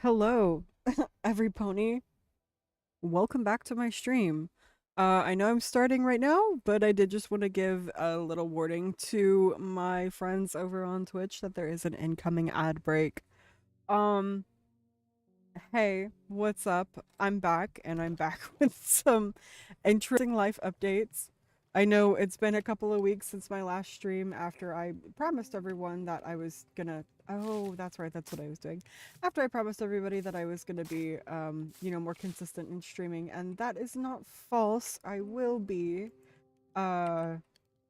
Hello, every pony. Welcome back to my stream. I know I'm starting right now, but I did just want to give a little warning to my friends over on Twitch that there is an incoming ad break. Um, hey, what's up? I'm back, and I'm back with some interesting life updates. I know it's been a couple of weeks since my last stream after I promised everyone that I was gonna. Oh, that's right, that's what I was doing. After I promised everybody that I was gonna be, more consistent in streaming, and that is not false. I will be. Uh,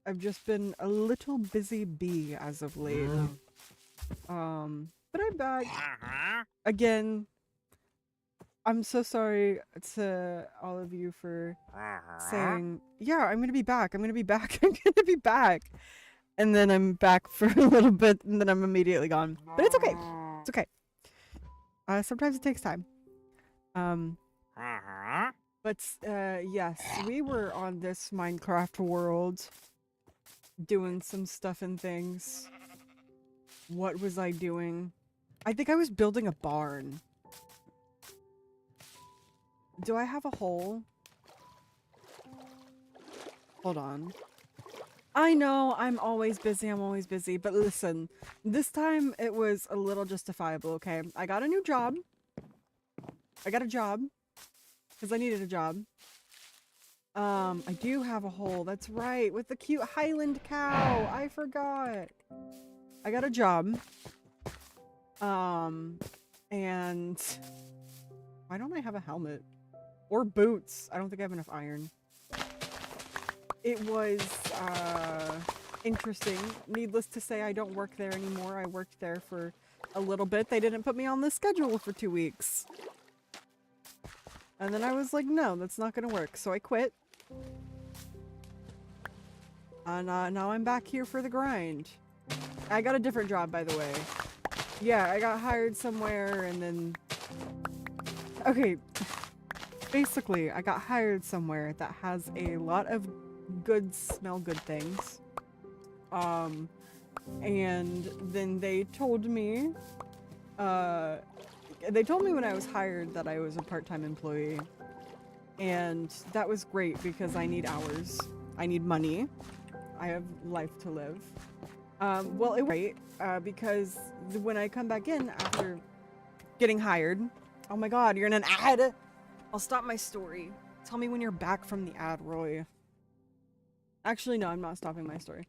I've just been a little busy bee as of late. But I'm back. Again, I'm so sorry to all of you for saying, yeah, I'm gonna be back. I'm gonna be back. I'm gonna be back. And then I'm back for a little bit, and then I'm immediately gone. But it's okay. It's okay. Sometimes it takes time. But yes, we were on this Minecraft world doing some stuff and things. What was I doing? I think I was building a barn. Do I have a hole? Hold on. I know, I'm always busy, but listen, this time it was a little justifiable, okay? I got a new job. I got a job. Because I needed a job. I do have a hole, that's right, with the cute Highland cow. I forgot. I got a job. And why don't I have a helmet? Or boots. I don't think I have enough iron. It was, interesting. Needless to say, I don't work there anymore. I worked there for a little bit. They didn't put me on the schedule for 2 weeks. And then I was like, no, that's not gonna work. So I quit. And now I'm back here for the grind. I got a different job, by the way. Yeah, I got hired somewhere and then... Okay. Basically, I got hired somewhere that has a lot of good smell good things. And then they told me when I was hired that I was a part-time employee. And that was great because I need hours. I need money. I have life to live. Well, it was great because when I come back in after getting hired... Oh my god, you're in an ad! I'll stop my story. Tell me when you're back from the ad, Roy. Actually, no, I'm not stopping my story.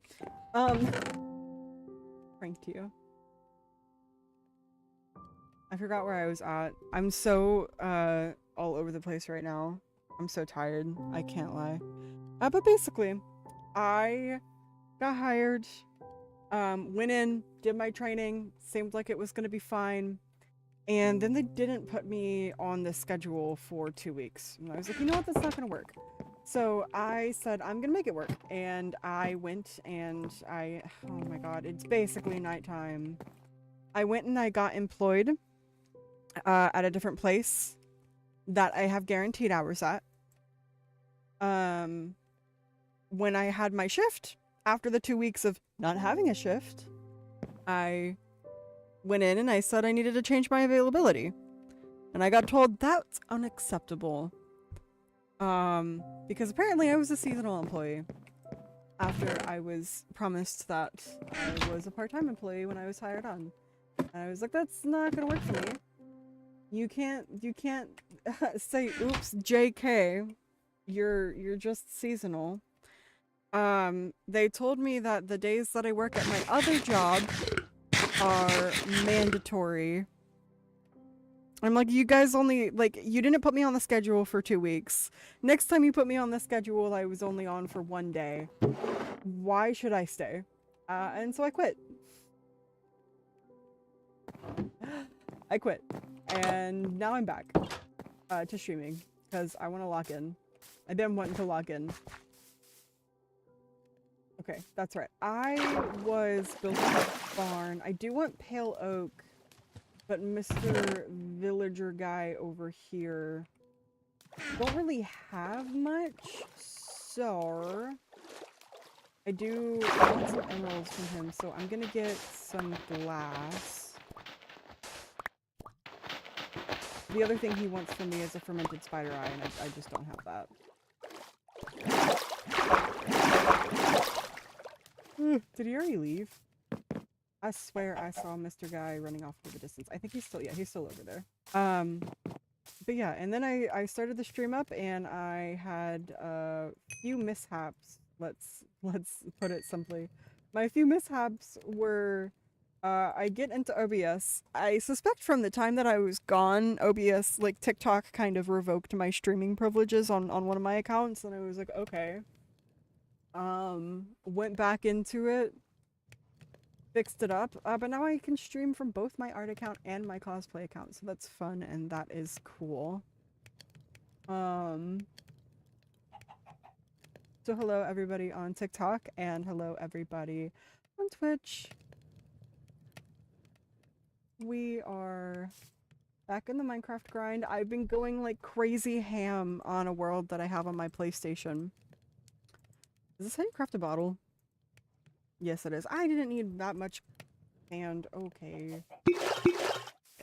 Pranked you. I forgot where I was at. I'm so, all over the place right now. I'm so tired. I can't lie. But basically, I got hired, went in, did my training, seemed like it was gonna be fine. And then they didn't put me on the schedule for 2 weeks. And I was like, you know what, that's not gonna work. So I said, I'm gonna make it work. And I went and oh my god, it's basically nighttime. I went and I got employed at a different place that I have guaranteed hours at. When I had my shift, after the 2 weeks of not having a shift, I went in and I said I needed to change my availability. And I got told that's unacceptable. Because apparently I was a seasonal employee. After I was promised that I was a part-time employee when I was hired on. And I was like, that's not gonna work for me. You can't say, oops, JK. You're just seasonal. They told me that the days that I work at my other job are mandatory. I'm like, you guys only, like, you didn't put me on the schedule for 2 weeks. Next time you put me on the schedule, I was only on for 1 day. Why should I stay? And so I quit. I quit. And now I'm back to streaming because I want to lock in. I've been wanting to lock in. Okay, that's right. I was building a barn. I do want pale oak, but Mr. Villager guy over here don't really have much, so I want some emeralds from him, so I'm gonna get some glass. the other thing he wants from me is a fermented spider eye, and I just don't have that. Did he already leave? I swear I saw Mr. Guy running off to the distance. I think he's still, yeah, he's still over there. But yeah, and then I started the stream up, and I had a few mishaps. Let's put it simply. My few mishaps were, I get into OBS. I suspect from the time that I was gone, OBS, like TikTok kind of revoked my streaming privileges on one of my accounts, and I was like, okay. Went back into it, fixed it up, but now I can stream from both my art account and my cosplay account, so that's fun and that is cool. So hello everybody on TikTok and hello everybody on Twitch. We are back in the Minecraft grind. I've been going like crazy ham on a world that I have on my PlayStation. Is this how you craft a bottle? Yes, it is. I didn't need that much sand. Okay.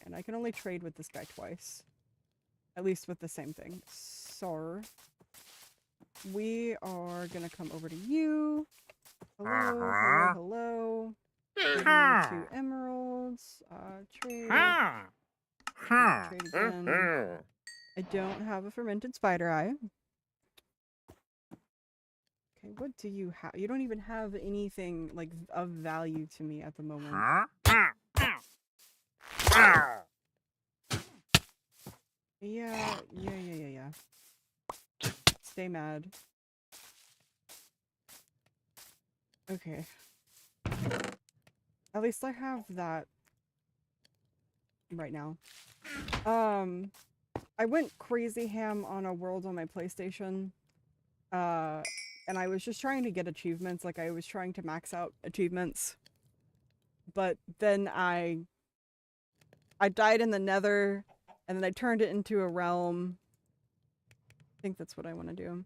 And I can only trade with this guy twice. At least with the same thing. So, we are gonna come over to you. Hello, hello, hello. 2 emeralds. Trade. Trade again. I don't have a fermented spider eye. Okay, what do you have? You don't even have anything like of value to me at the moment. Yeah. Stay mad. Okay. At least I have that right now. I went crazy ham on a world on my PlayStation. And I was just trying to get achievements, like I was trying to max out achievements. But then I died in the Nether, and then I turned it into a realm. I think that's what I want to do.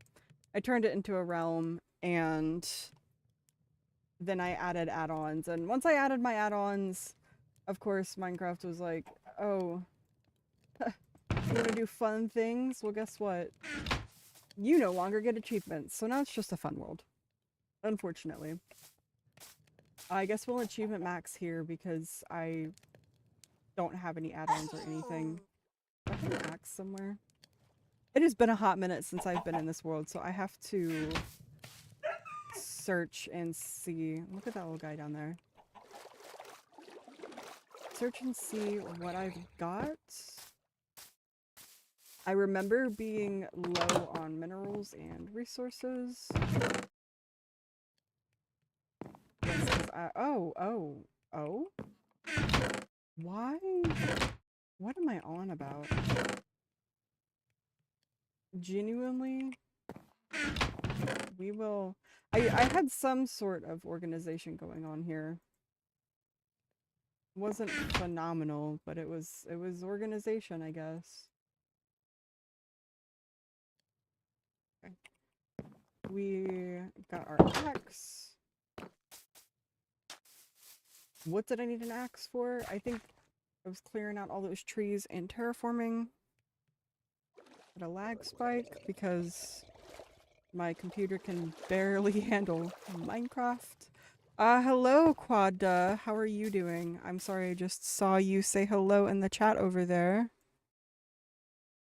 I turned it into a realm, and then I added add-ons. And once I added my add-ons, of course, Minecraft was like, oh, you want to do fun things? Well, guess what? You no longer get achievements, so now it's just a fun world. Unfortunately. I guess we'll achievement max here because I don't have any add-ons or anything. I have an axe somewhere. It has been a hot minute since I've been in this world, so I have to search and see. Look at that little guy down there. Search and see what I've got. I remember being low on minerals and resources. Oh. Why? What am I on about? Genuinely? We will... I had some sort of organization going on here. Wasn't phenomenal, but it was organization, I guess. Okay. We got our axe. What did I need an axe for? I think I was clearing out all those trees and terraforming. Got a lag spike because my computer can barely handle Minecraft. Hello, Quadda. How are you doing? I'm sorry, I just saw you say hello in the chat over there.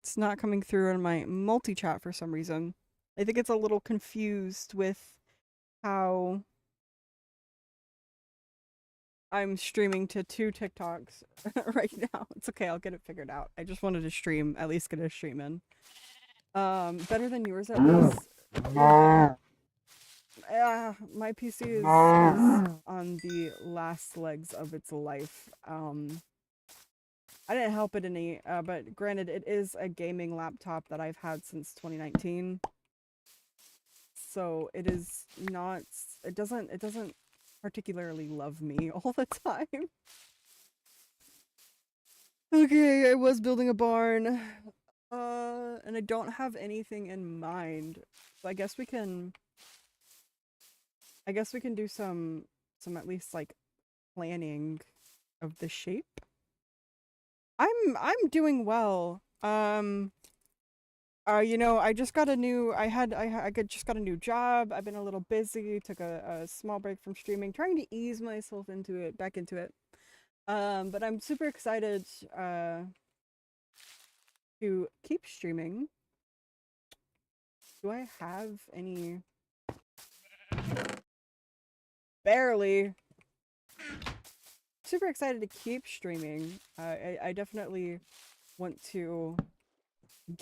It's not coming through in my multi-chat for some reason. I think it's a little confused with how I'm streaming to 2 TikToks right now. It's okay, I'll get it figured out. I just wanted to stream, at least get a stream in. Better than yours at least. My PC is on the last legs of its life. I didn't help it any, but granted, it is a gaming laptop that I've had since 2019. So it is not, it doesn't particularly love me all the time. Okay, I was building a barn. And I don't have anything in mind. So I guess we can do some at least like planning of the shape. I'm doing well. Um, you know, I just got a new, just got a new job. I've been a little busy, took a small break from streaming, trying to ease myself into it, back into it. But I'm super excited, to keep streaming. Do I have any? Barely. Super excited to keep streaming. I definitely want to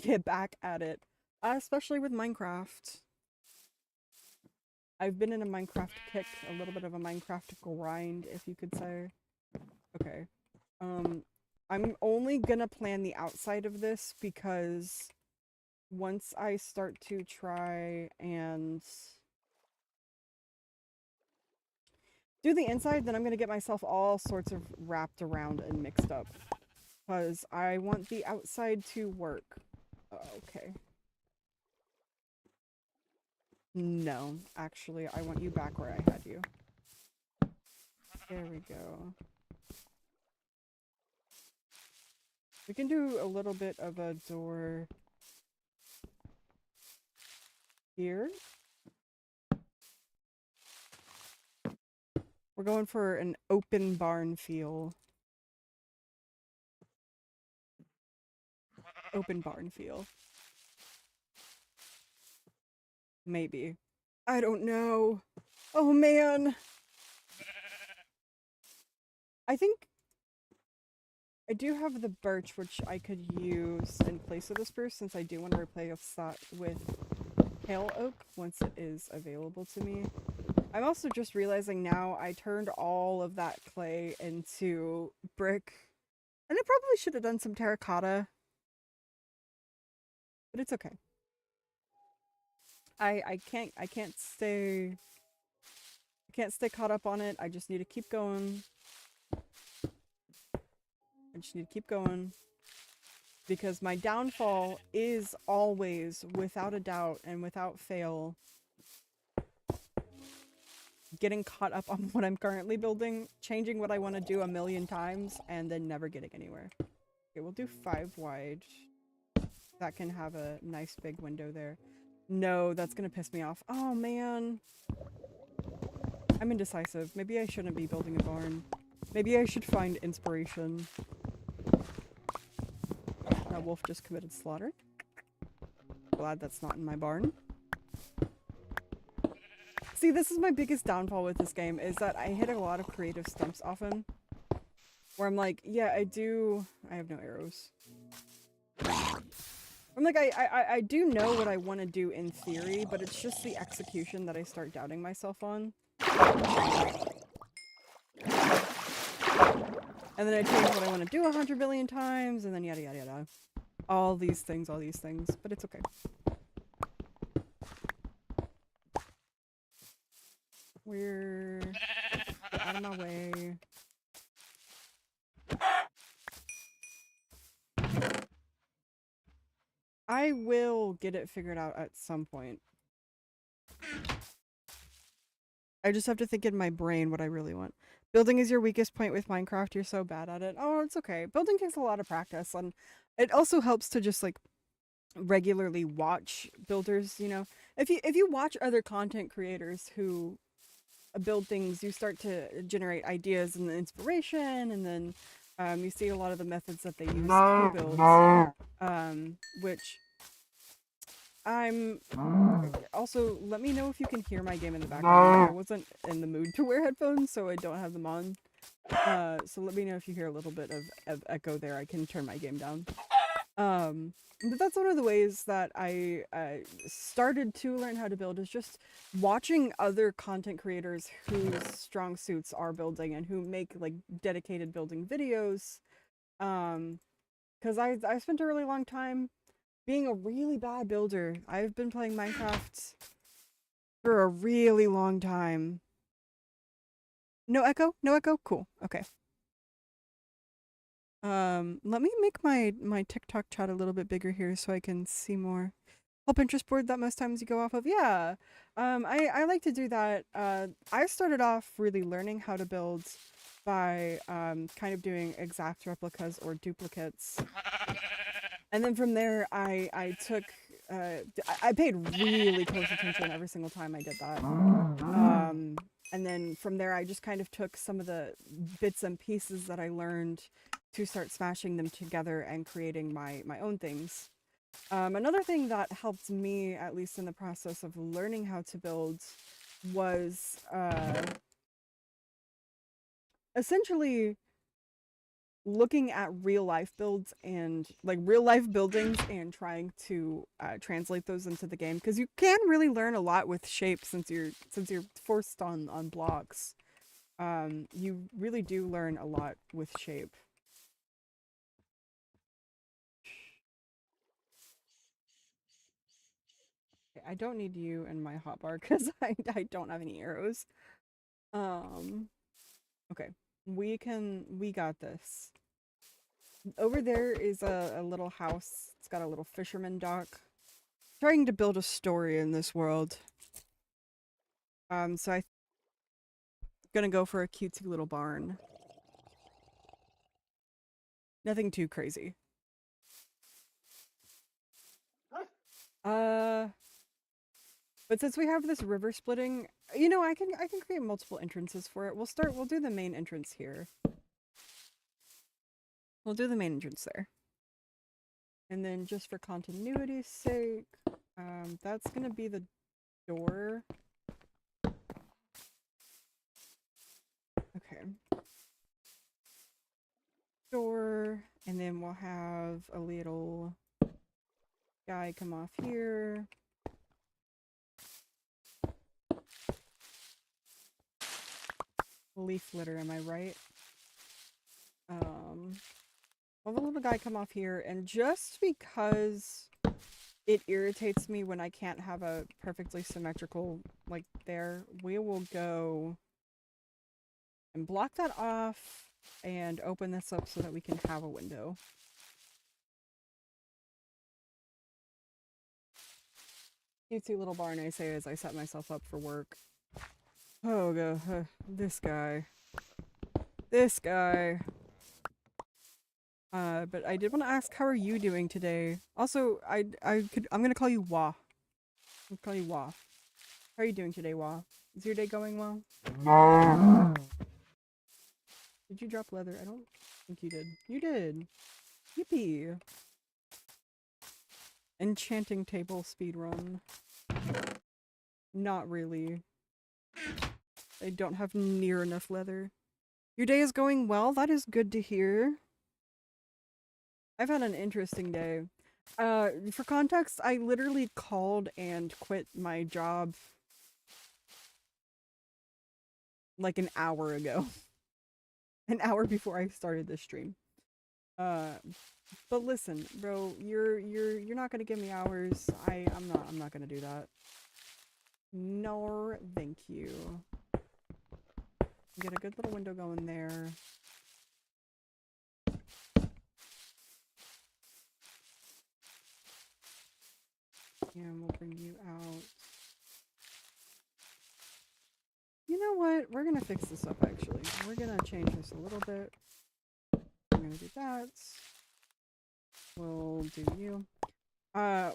get back at it, especially with Minecraft. I've been in a Minecraft kick, a little bit of a Minecraft grind, if you could say. Okay. I'm only gonna plan the outside of this because once I start to try and do the inside, then I'm gonna get myself all sorts of wrapped around and mixed up. Because I want the outside to work. Okay. No, actually, I want you back where I had you. There we go. We can do a little bit of a door here. We're going for an open barn feel. Open barn feel. Maybe. I don't know. Oh man. I think I do have the birch, which I could use in place of the spruce, since I do want to replace that with pale oak once it is available to me. I'm also just realizing now I turned all of that clay into brick, and I probably should have done some terracotta, but it's okay. I can't stay caught up on it. I just need to keep going. I just need to keep going. Because my downfall is always, without a doubt and without fail, getting caught up on what I'm currently building, changing what I want to do a million times, and then never getting anywhere. Okay, we'll do 5 wide. That can have a nice big window there. No, that's gonna piss me off. Oh man. I'm indecisive. Maybe I shouldn't be building a barn. Maybe I should find inspiration. That wolf just committed slaughter. Glad that's not in my barn. See, this is my biggest downfall with this game, is that I hit a lot of creative stumps often. Where I'm like, yeah, I have no arrows. I'm like, I do know what I want to do in theory, but it's just the execution that I start doubting myself on. And then I change what I want to do 100 billion times, and then yada yada yada. All these things, but it's okay. We're out of my way. I will get it figured out at some point. I just have to think in my brain what I really want. Building is your weakest point with Minecraft. You're so bad at it. Oh, it's okay. Building takes a lot of practice, and it also helps to just like regularly watch builders, you know. If you watch other content creators who build things, you start to generate ideas and inspiration, and then you see a lot of the methods that they use to build, which I'm also, let me know if you can hear my game in the background. I wasn't in the mood to wear headphones, so I don't have them on. So let me know if you hear a little bit of echo there. I can turn my game down. But that's one of the ways that I started to learn how to build, is just watching other content creators whose strong suits are building and who make like dedicated building videos. Because I spent a really long time being a really bad builder. I've been playing Minecraft for a really long time. No echo? No echo? Cool. Okay. Let me make my TikTok chat a little bit bigger here so I can see more. Whole Pinterest board that most times you go off of? Yeah. I like to do that. I started off really learning how to build by kind of doing exact replicas or duplicates And then from there, I took I paid really close attention every single time I did that. And then from there, I just kind of took some of the bits and pieces that I learned to start smashing them together and creating my own things. Another thing that helped me, at least in the process of learning how to build, was essentially looking at real life builds and like real life buildings and trying to translate those into the game, because you can really learn a lot with shape since you're forced on blocks. You really do learn a lot with shape. Okay, I don't need you in my hotbar because I don't have any arrows. Um, okay, we got this. Over there is a little house. It's got a little fisherman dock. Trying to build a story in this world. So I'm gonna go for a cutesy little barn. Nothing too crazy. Uh, but since we have this river splitting, you know, I can create multiple entrances for it. We'll do the main entrance here. We'll do the main entrance there. And then just for continuity's sake, that's gonna be the door. Okay. Door, and then we'll have a little guy come off here. Leaf litter, am I right? I'll have a little guy come off here, and just because it irritates me when I can't have a perfectly symmetrical, like, there, we will go and block that off and open this up so that we can have a window. Cutesy little barn, I say as I set myself up for work. Oh, this guy. This guy. But I did want to ask, how are you doing today? Also, I'm gonna call you Wah. I'll call you Wah. How are you doing today, Wah? Is your day going well? Did you drop leather? I don't think you did. You did. Yippee. Enchanting table speedrun. Not really. I don't have near enough leather. Your day is going well? That is good to hear. I've had an interesting day. For context, I literally called and quit my job like an hour ago. An hour before I started this stream. But listen, bro, you're not gonna give me hours. I'm not gonna do that. Nor thank you. Get a good little window going there. And we'll bring you out. You know what? We're gonna fix this up actually. We're gonna change this a little bit. I'm gonna do that. We'll do you.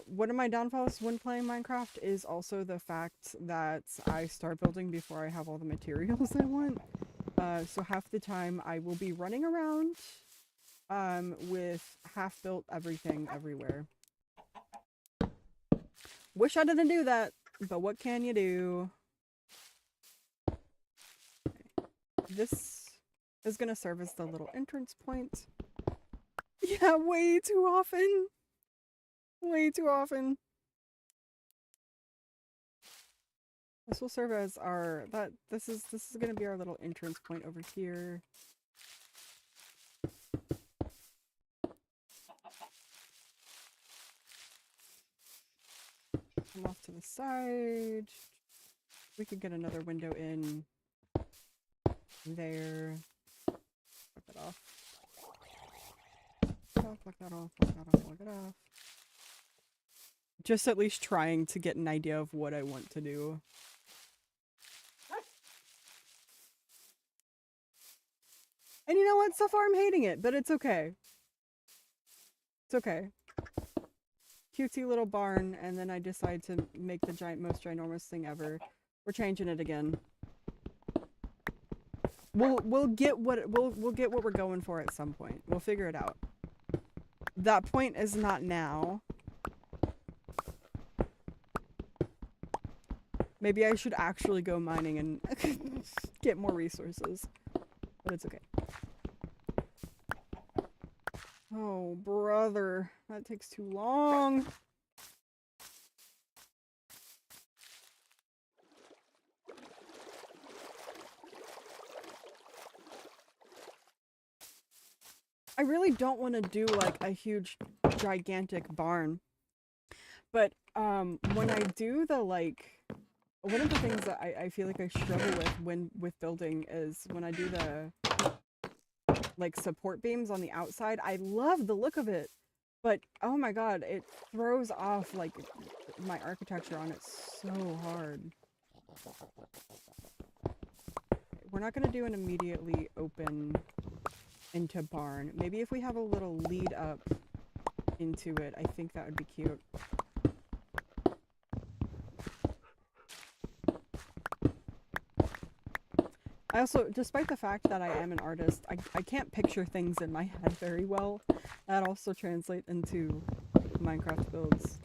One of my downfalls when playing Minecraft is also the fact that I start building before I have all the materials I want. So half the time I will be running around, with half-built everything everywhere. Wish I didn't do that, but what can you do? Okay. This is gonna serve as the little entrance point. Yeah, way too often. Way too often. This will serve as our this is gonna be our little entrance point over here. Come off to the side. We could get another window in there. Block that off. Block that off, block that off, block it off. Just at least trying to get an idea of what I want to do. And you know what? So far I'm hating it, but it's okay. It's okay. cutesy little barn, and then I decide to make the most ginormous thing ever. We're changing it again. We'll get what we're going for at some point. We'll figure it out. That point is not now. Maybe I should actually go mining and get more resources. But it's okay. Oh, brother. That takes too long. I really don't want to do like a huge, gigantic barn. But when I do the like, one of the things that I feel like I struggle with building is when I do the like support beams on the outside. I love the look of it, but oh my god, it throws off like my architecture on it so hard. We're not gonna do an immediately open into barn. Maybe if we have a little lead up into it, I think that would be cute. I also, despite the fact that I am an artist, I can't picture things in my head very well. That also translates into Minecraft builds.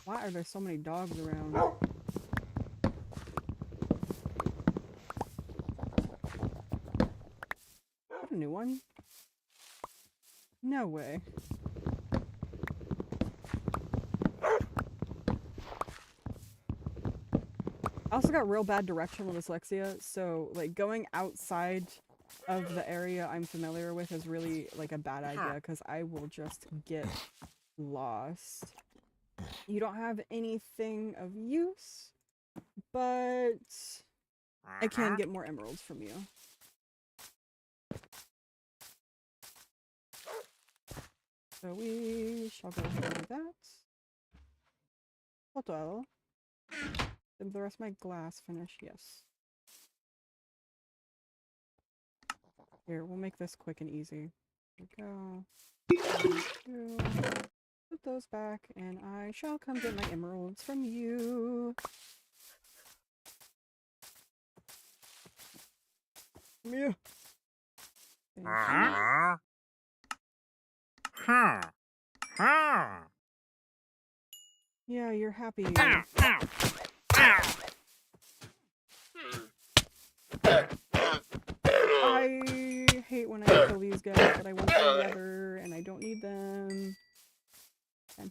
Why are there so many dogs around? What, a new one? No way. I also got real bad directional dyslexia, so like going outside of the area I'm familiar with is really like a bad idea because I will just get lost. You don't have anything of use, but I can get more emeralds from you. So we shall go ahead and do that. Photo. Did the rest of my glass finish? Yes. Here, we'll make this quick and easy. There we go. 1, 2. Put those back, and I shall come get my emeralds from you. Come here. Yeah, you're happy. I hate when I kill these guys, but I want the leather, and I don't need them. Okay.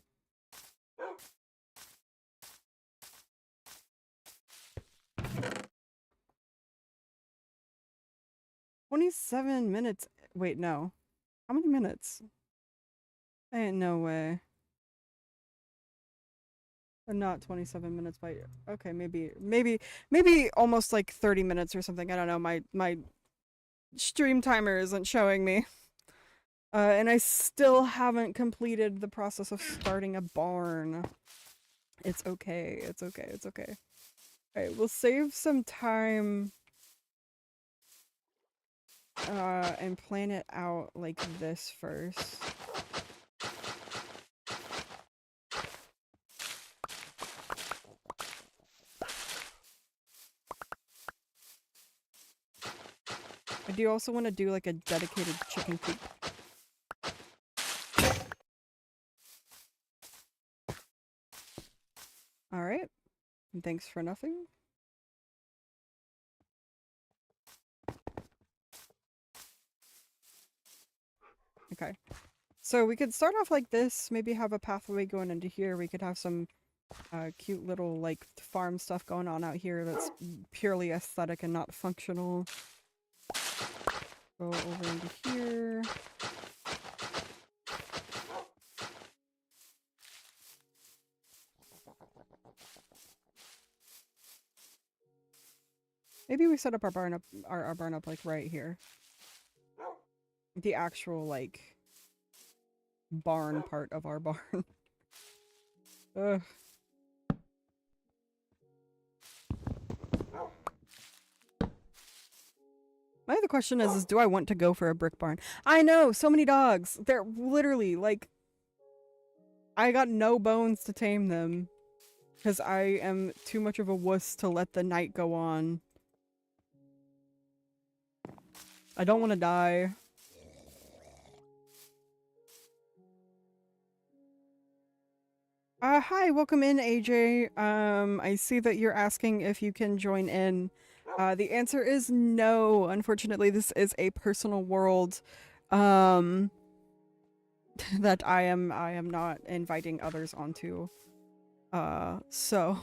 $27 minutes. Wait, no. How many minutes? Ain't no way. Not 27 minutes by. Okay, maybe almost like 30 minutes or something. I don't know. My stream timer isn't showing me. And I still haven't completed the process of starting a barn. It's okay. It's okay. It's okay. Alright, we'll save some time and plan it out like this first. I do also want to do like a dedicated chicken coop. Alright. Thanks for nothing. Okay. So we could start off like this, maybe have a pathway going into here. We could have some cute little like farm stuff going on out here that's purely aesthetic and not functional. Go over into here. Maybe we set up our barn up like right here. The actual like barn part of our barn. Ugh. My other question is do I want to go for a brick barn? I know, so many dogs. They're literally like I got no bones to tame them. Because I am too much of a wuss to let the night go on. I don't want to die. Hi, welcome in, AJ. I see that you're asking if you can join in. The answer is no. Unfortunately, this is a personal world, that I am not inviting others onto. So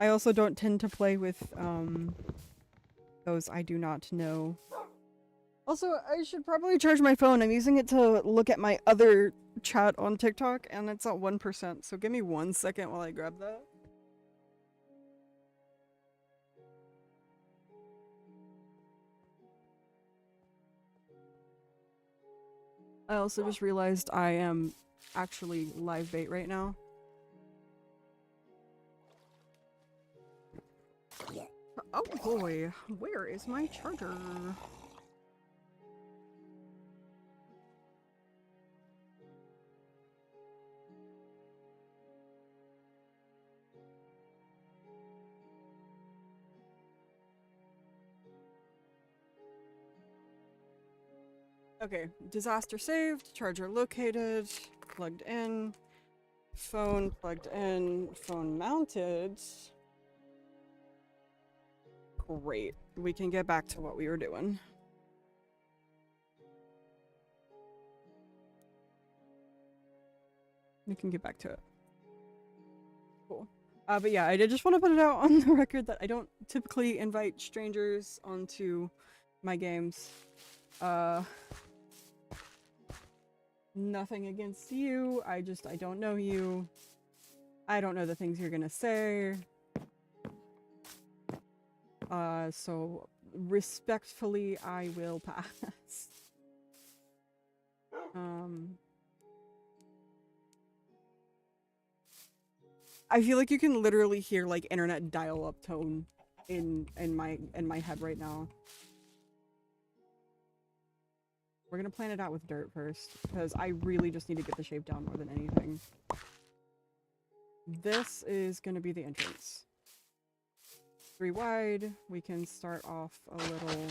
I also don't tend to play with, those I do not know. Also, I should probably charge my phone. I'm using it to look at my other chat on TikTok, and it's at 1%, so give me 1 second while I grab that. I also just realized I am actually live bait right now. Oh boy, where is my charger? Okay, disaster saved, charger located, plugged in, phone plugged in, phone mounted. Great, we can get back to what we were doing. We can get back to it. Cool. But yeah, I did just want to put it out on the record that I don't typically invite strangers onto my games. Nothing against you, I don't know you. I don't know the things you're gonna say. So respectfully, I will pass. I feel like you can literally hear like internet dial-up tone in my head right now. We're gonna plan it out with dirt first, because I really just need to get the shape down more than anything. This is gonna be the entrance. 3 wide, we can start off a little,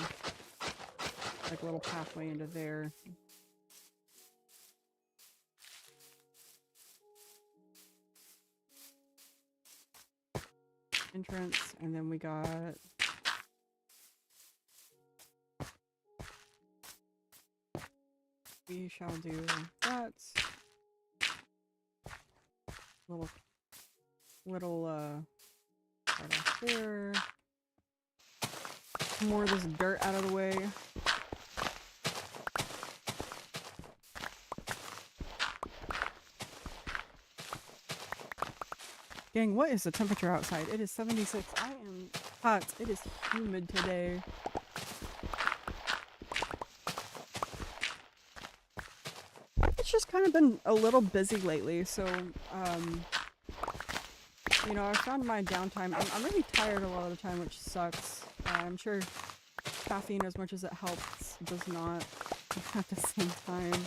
like a little pathway into there. Entrance, and then we got we shall do that. Little right off there. More of this dirt out of the way. Gang, what is the temperature outside? It is 76. I am hot. It is humid today. It's just kind of been a little busy lately, so, you know, I found my downtime. I'm really tired a lot of the time, which sucks. I'm sure caffeine, as much as it helps, does not at the same time.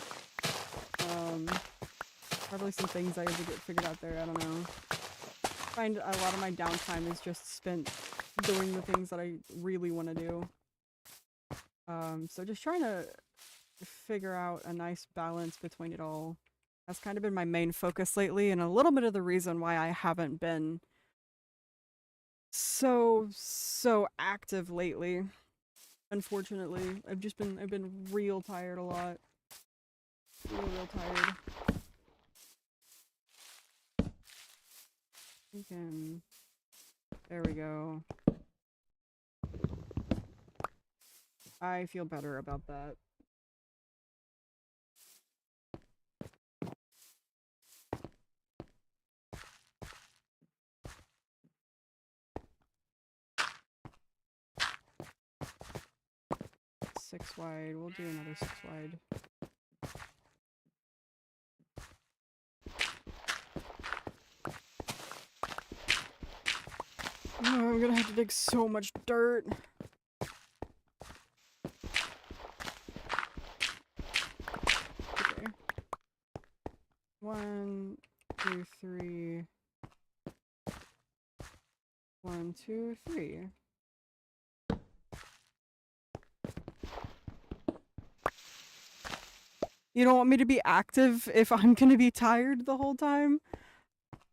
Probably some things I have to get figured out there, I don't know. I find a lot of my downtime is just spent doing the things that I really want to do. So just trying to figure out a nice balance between it all. That's kind of been my main focus lately, and a little bit of the reason why I haven't been so active lately. Unfortunately, I've been real tired a lot. Real tired. There we go. I feel better about that. Six wide. We'll do another 6 wide. Oh, I'm gonna have to dig so much dirt. Okay. 1, 2, 3. 1, 2, 3. You don't want me to be active if I'm gonna be tired the whole time?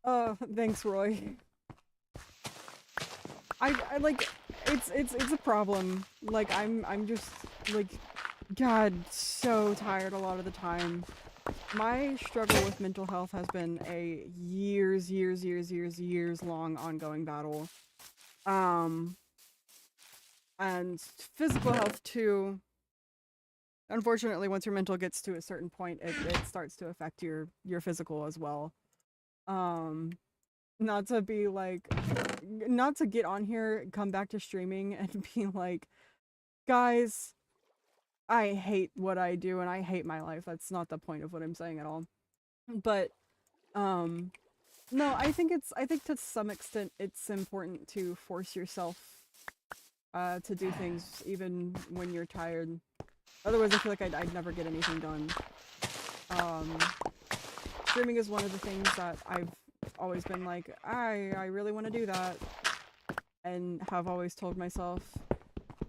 Thanks, Roy. I like it's a problem. Like I'm just like God, so tired a lot of the time. My struggle with mental health has been a years long ongoing battle. And physical health too. Unfortunately, once your mental gets to a certain point, it starts to affect your physical as well. Not to be like, not to get on here, come back to streaming and be like, guys, I hate what I do and I hate my life. That's not the point of what I'm saying at all. But, no, I think to some extent it's important to force yourself, to do things even when you're tired. Otherwise, I feel like I'd never get anything done. Streaming is one of the things that I've always been like, I really want to do that. And have always told myself,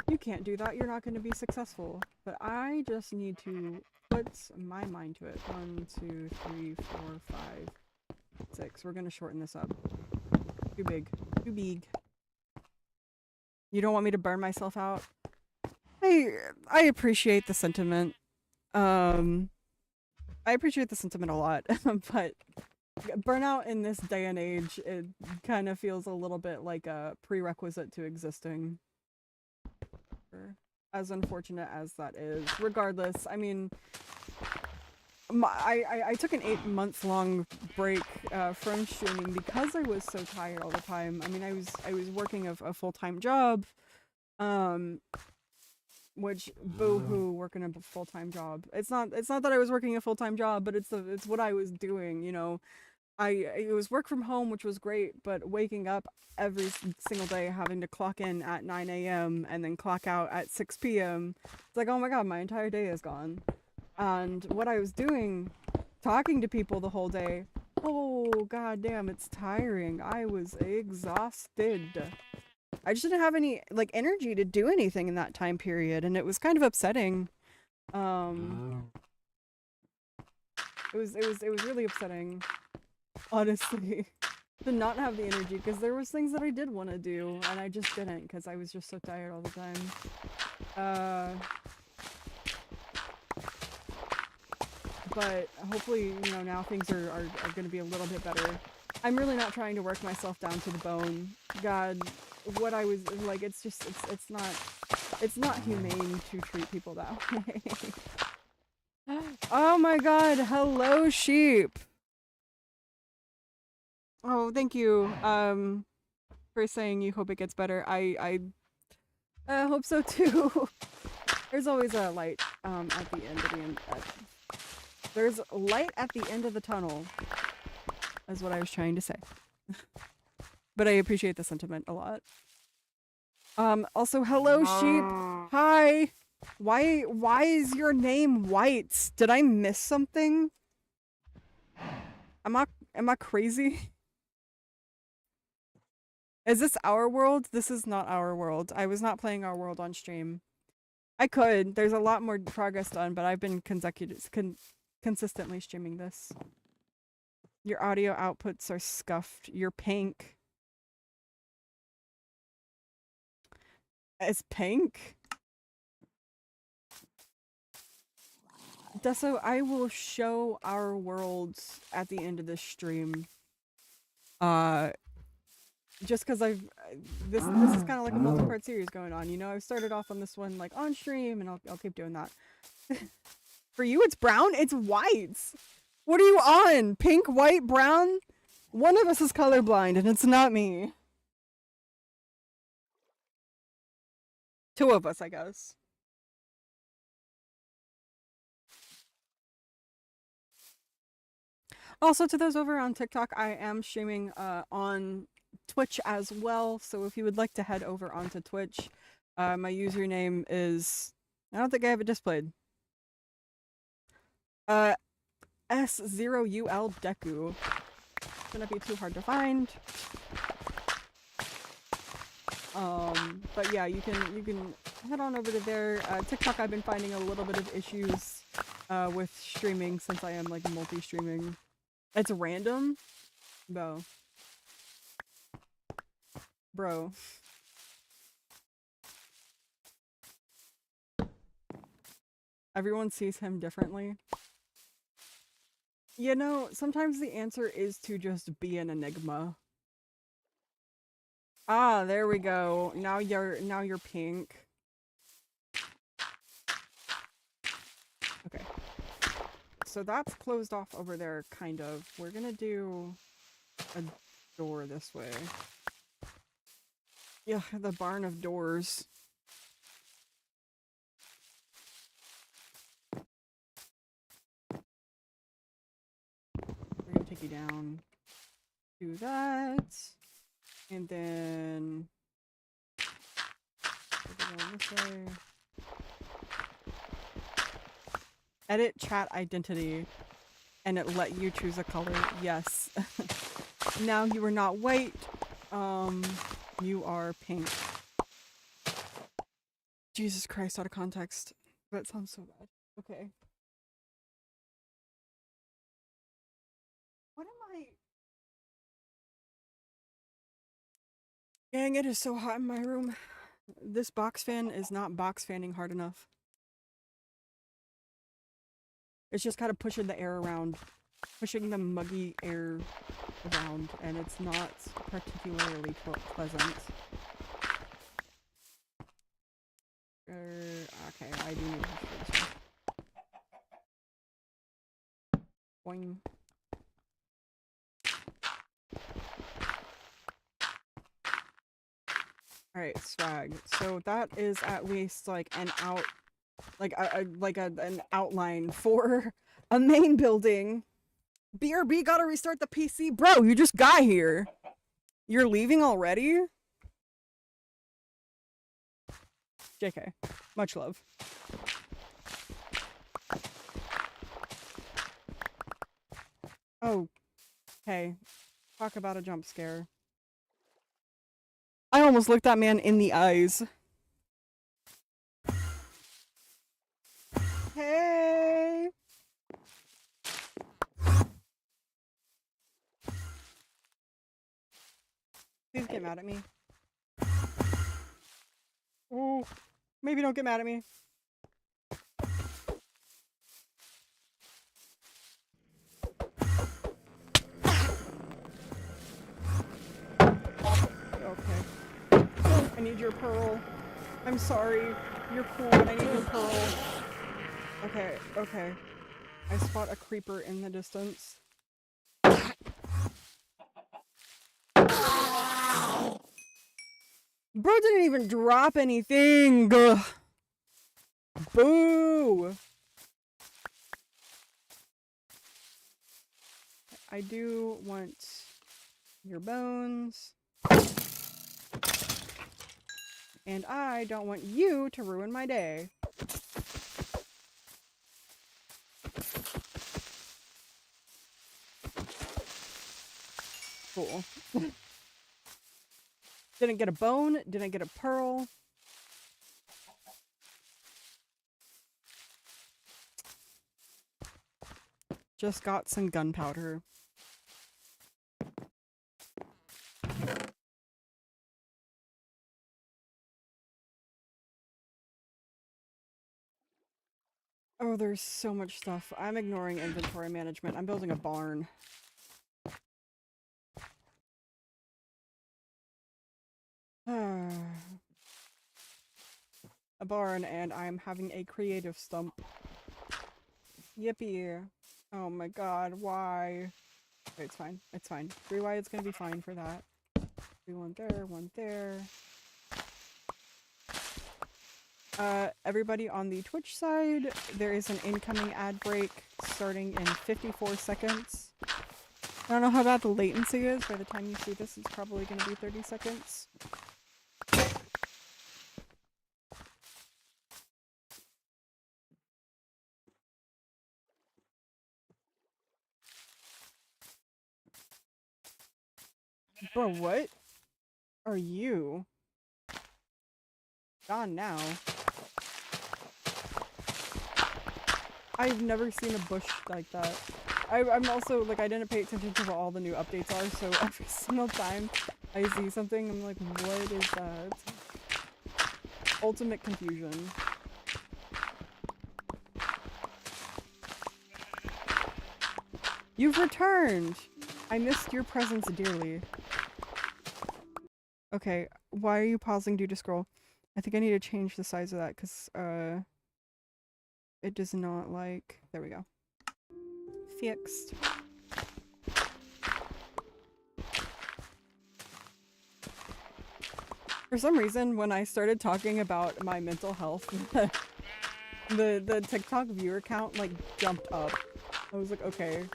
you can't do that, you're not going to be successful. But I just need to put my mind to it. 1, 2, 3, 4, 5, 6. We're going to shorten this up. Too big. Too big. You don't want me to burn myself out? I appreciate the sentiment. I appreciate the sentiment a lot, but burnout in this day and age, it kind of feels a little bit like a prerequisite to existing. As unfortunate as that is. Regardless, I mean, I took an 8-month-long break from streaming because I was so tired all the time. I mean, I was working a full-time job, which boo-hoo, working a full-time job. It's not that I was working a full-time job, but it's what I was doing, you know. It was work from home, which was great, but waking up every single day having to clock in at 9 a.m. and then clock out at 6 p.m. It's like, oh my god, my entire day is gone. And what I was doing, talking to people the whole day, oh god damn, it's tiring. I was exhausted. I just didn't have any like energy to do anything in that time period, and it was kind of upsetting. It was really upsetting, honestly, to not have the energy, because there was things that I did want to do and I just didn't because I was just so tired all the time. But hopefully, you know, now things are going to be a little bit better. I'm really not trying to work myself down to the bone. God, what I was like, it's just, it's not humane to treat people that way. Oh my god, hello sheep! Oh, thank you, for saying you hope it gets better. I hope so too. There's always a light, at the end of the end. There's light at the end of the tunnel, is what I was trying to say. But I appreciate the sentiment a lot. Also, hello sheep! Hi! Why is your name Whites? Did I miss something? Am I crazy? Is this our world? This is not our world. I was not playing our world on stream. I could. There's a lot more progress done, but I've been consistently streaming this. Your audio outputs are scuffed. You're pink. It's pink? Deso, I will show our worlds at the end of this stream. Just because this is kind of like a multi-part series going on, you know. I've started off on this one like on stream, and I'll keep doing that. For you, it's brown. It's whites. What are you on? Pink, white, brown? One of us is colorblind, and it's not me. Two of us, I guess. Also, to those over on TikTok, I am streaming on Twitch as well, so if you would like to head over onto Twitch, my username is... I don't think I have it displayed. S0UL Deku. Shouldn't be too hard to find. But yeah, you can head on over to there. TikTok, I've been finding a little bit of issues with streaming since I am like multi-streaming. It's random, bro. Everyone sees him differently. You know, sometimes the answer is to just be an enigma. Ah, there we go. Now you're pink. Okay. So that's closed off over there, kind of. We're gonna do a door this way. Yeah, the barn of doors. We're gonna take you down to that. And then this way. Edit chat identity. And it let you choose a color. Yes. Now you are not white. You are pink. Jesus Christ, out of context. That sounds so bad. Okay. What am I? Dang, it is so hot in my room. This box fan is not box fanning hard enough. It's just kind of pushing the air around. Pushing the muggy air around, and it's not particularly pleasant. Okay, I do need to push this one. Boing. Alright, swag. So that is at least like an an outline for a main building. BRB gotta restart the PC. Bro, you just got here. You're leaving already? JK. Much love. Oh. Hey. Talk about a jump scare. I almost looked that man in the eyes. Hey! Please get mad at me. Ooh. Maybe don't get mad at me. Okay. I need your pearl. I'm sorry. You're cool, but I need your pearl. Okay, okay. I spot a creeper in the distance. Bro didn't even drop anything! Ugh. Boo! I do want your bones. And I don't want you to ruin my day. Cool. Didn't get a bone, didn't get a pearl. Just got some gunpowder. Oh, there's so much stuff. I'm ignoring inventory management. I'm building a barn. A barn, and I'm having a creative stump. Yippee. Oh my god, why? Okay, it's fine. It's fine. 3Y is gonna be fine for that. 1 there, 1 there. Everybody on the Twitch side, there is an incoming ad break starting in 54 seconds. I don't know how bad the latency is. By the time you see this, it's probably going to be 30 seconds. Bro, what are you? Gone now. I've never seen a bush like that. I'm also, like, I didn't pay attention to what all the new updates are, so every single time I see something, I'm like, what is that? Ultimate confusion. You've returned! I missed your presence dearly. Okay, why are you pausing due to scroll? I think I need to change the size of that, because, it does not like... There we go. Fixed. For some reason, when I started talking about my mental health, the TikTok viewer count, like, jumped up. I was like, okay.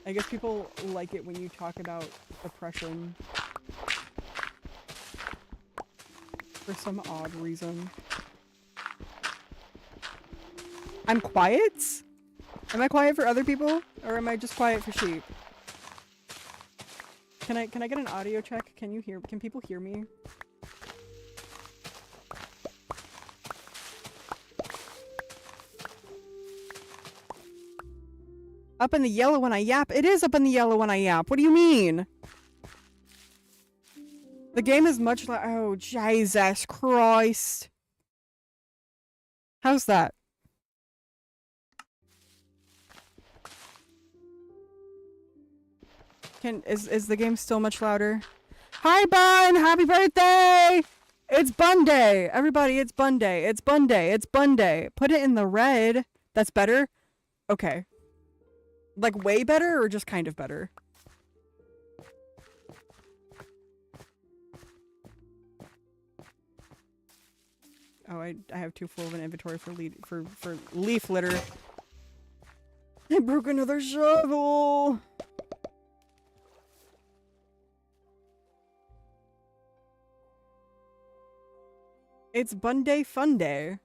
I guess people like it when you talk about depression. For some odd reason. I'm quiet? Am I quiet for other people? Or am I just quiet for sheep? Can I get an audio check? Can people hear me? Up in the yellow when I yap? It is up in the yellow when I yap. What do you mean? The game is much like— oh, Jesus Christ. How's that? Is the game still much louder? Hi, Bun! Happy birthday! It's Bun Day! Everybody, it's Bun Day. It's Bun Day. It's Bun Day. Put it in the red. That's better? Okay. Like, way better or just kind of better? Oh, I have too full of an inventory for leaf litter. I broke another shovel! It's Bun Day Fun Day.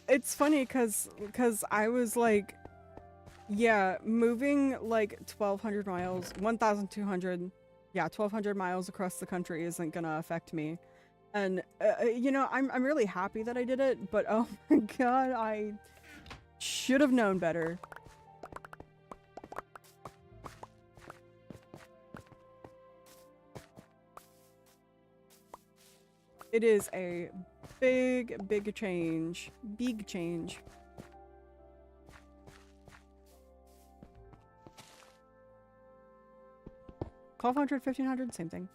It's funny cause I was like, yeah, moving like 1,200 miles, 1,200, yeah, 1,200 miles across the country isn't gonna affect me. And, you know, I'm really happy that I did it, but oh my god, I should have known better. It is a big change. Big change. $1,200, $1,500, same thing.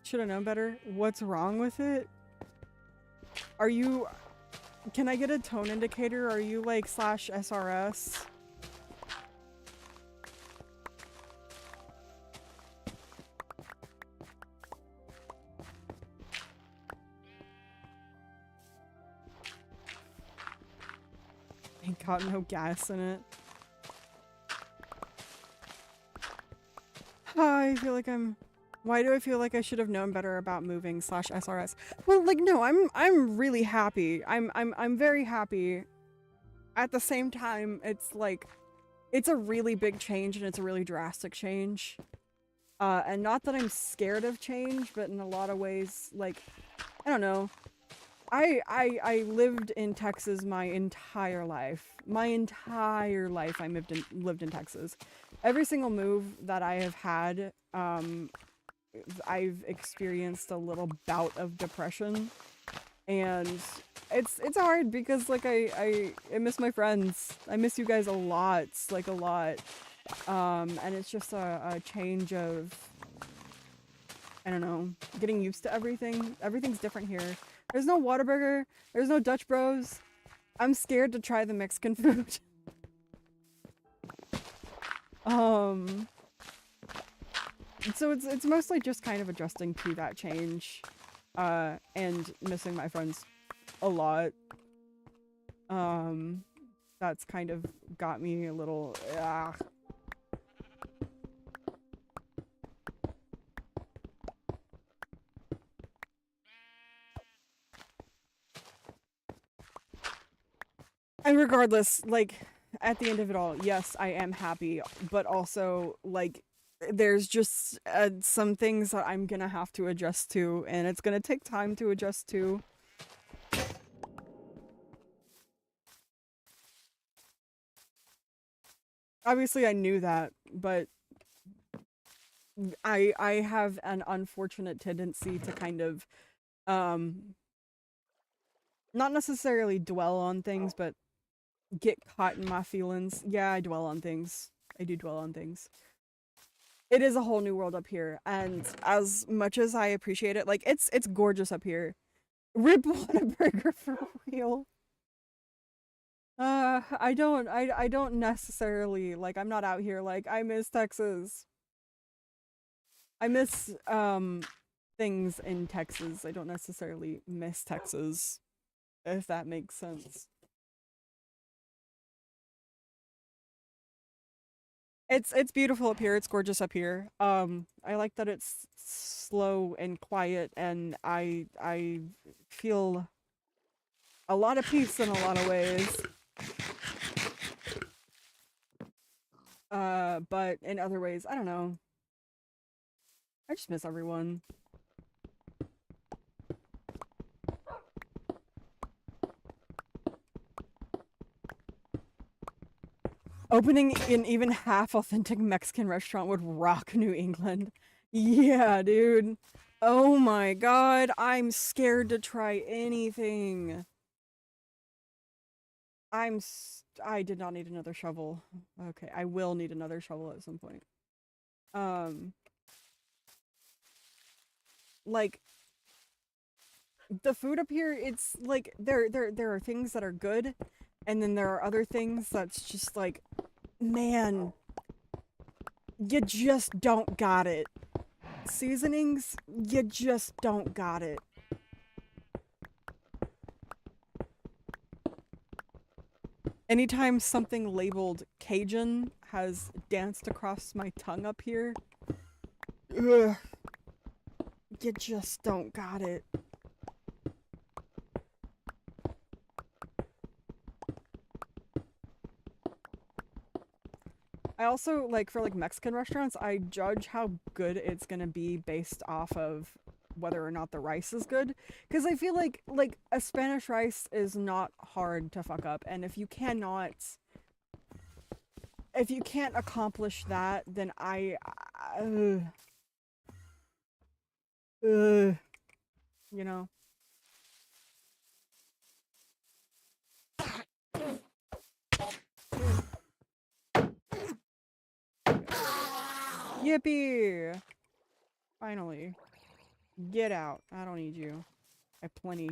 Should have known better. What's wrong with it? Are you... Can I get a tone indicator? Are you like /SRS? Ain't got no gas in it. I feel like I'm... Why do I feel like I should have known better about moving /SRS? Well, like, no, I'm really happy. I'm very happy. At the same time, it's like, it's a really big change and it's a really drastic change. And not that I'm scared of change, but in a lot of ways, like, I don't know. I lived in Texas my entire life. My entire life I lived in Texas. Every single move that I have had, I've experienced a little bout of depression, and it's hard because like I miss my friends. I miss you guys a lot, like a lot. And it's just a change of, I don't know, getting used to everything. Everything's different here. There's no Whataburger. There's no Dutch Bros. I'm scared to try the Mexican food. So it's mostly just kind of adjusting to that change, and missing my friends a lot. That's kind of got me a little, And regardless, like, at the end of it all, yes, I am happy, but also, like, there's just some things that I'm gonna have to adjust to, and it's gonna take time to adjust to. Obviously, I knew that, but I have an unfortunate tendency to kind of, um, not necessarily dwell on things, but get caught in my feelings. Yeah, I dwell on things. I do dwell on things. It is a whole new world up here, and as much as I appreciate it, like it's gorgeous up here. Rip Whataburger for real. I don't necessarily like I'm not out here like I miss Texas. I miss things in Texas. I don't necessarily miss Texas, if that makes sense. It's beautiful up here. It's gorgeous up here. I like that it's slow and quiet, and I feel a lot of peace in a lot of ways. But in other ways, I don't know. I just miss everyone. Opening an even half authentic Mexican restaurant would rock New England. Yeah, dude. Oh my god, I'm scared to try anything. I did not need another shovel. Okay, I will need another shovel at some point. Um, like the food up here, it's like there are things that are good, and then there are other things that's just like, man, you just don't got it. Seasonings, you just don't got it. Anytime something labeled Cajun has danced across my tongue up here, ugh, you just don't got it. I also, like, for, like, Mexican restaurants, I judge how good it's gonna be based off of whether or not the rice is good. Because I feel like, a Spanish rice is not hard to fuck up, and if you can't accomplish that, then uh, you know? Yippee! Finally. Get out. I don't need you. I have plenty.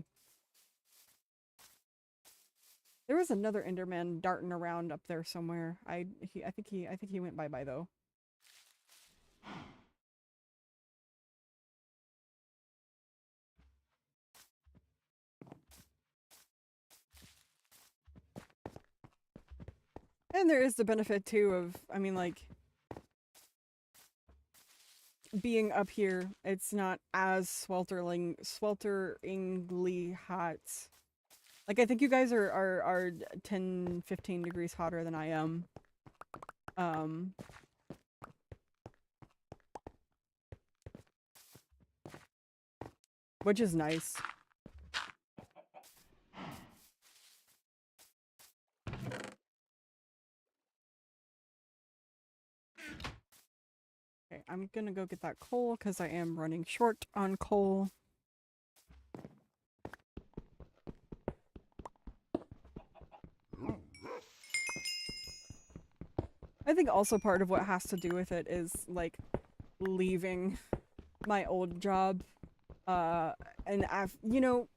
There was another Enderman darting around up there somewhere. I think he went bye-bye though. And there is the benefit too of, I mean, like, being up here, it's not as swelteringly hot. Like, I think you guys are 10, 15 degrees hotter than I am. Um, which is nice. Okay, I'm gonna go get that coal because I am running short on coal. I think also part of what has to do with it is, like, leaving my old job. And you know,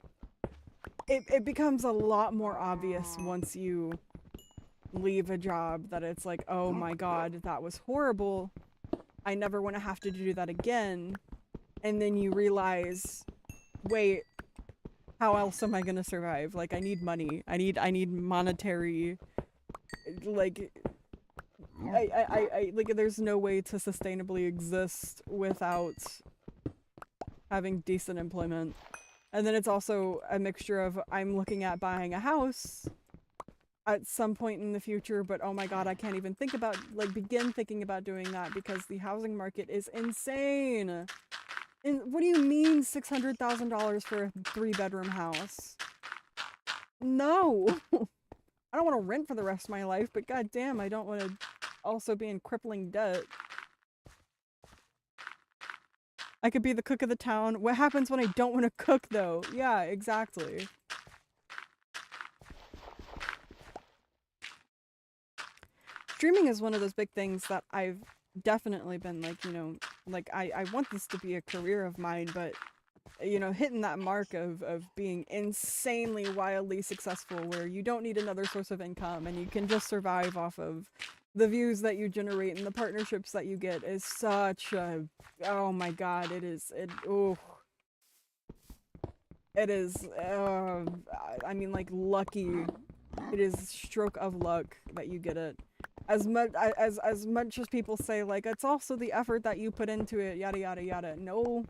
it becomes a lot more obvious once you leave a job that it's like, oh my god, that was horrible. I never want to have to do that again. And then you realize, wait, how else am I gonna survive? Like, I need money. I need monetary, like, I like, there's no way to sustainably exist without having decent employment. And then it's also a mixture of I'm looking at buying a house, at some point in the future, but oh my god, I can't even think about, like, begin thinking about doing that because the housing market is insane. And what do you mean $600,000 for a 3-bedroom house? No! I don't want to rent for the rest of my life, but goddamn, I don't want to also be in crippling debt. I could be the cook of the town. What happens when I don't want to cook, though? Yeah, exactly. Streaming is one of those big things that I've definitely been like, you know, like I want this to be a career of mine, but you know, hitting that mark of being insanely wildly successful where you don't need another source of income and you can just survive off of the views that you generate and the partnerships that you get is such a, oh my god, it is, it is, I mean, like, lucky. It is stroke of luck that you get it. As much as people say, like, it's also the effort that you put into it, yada yada yada. No,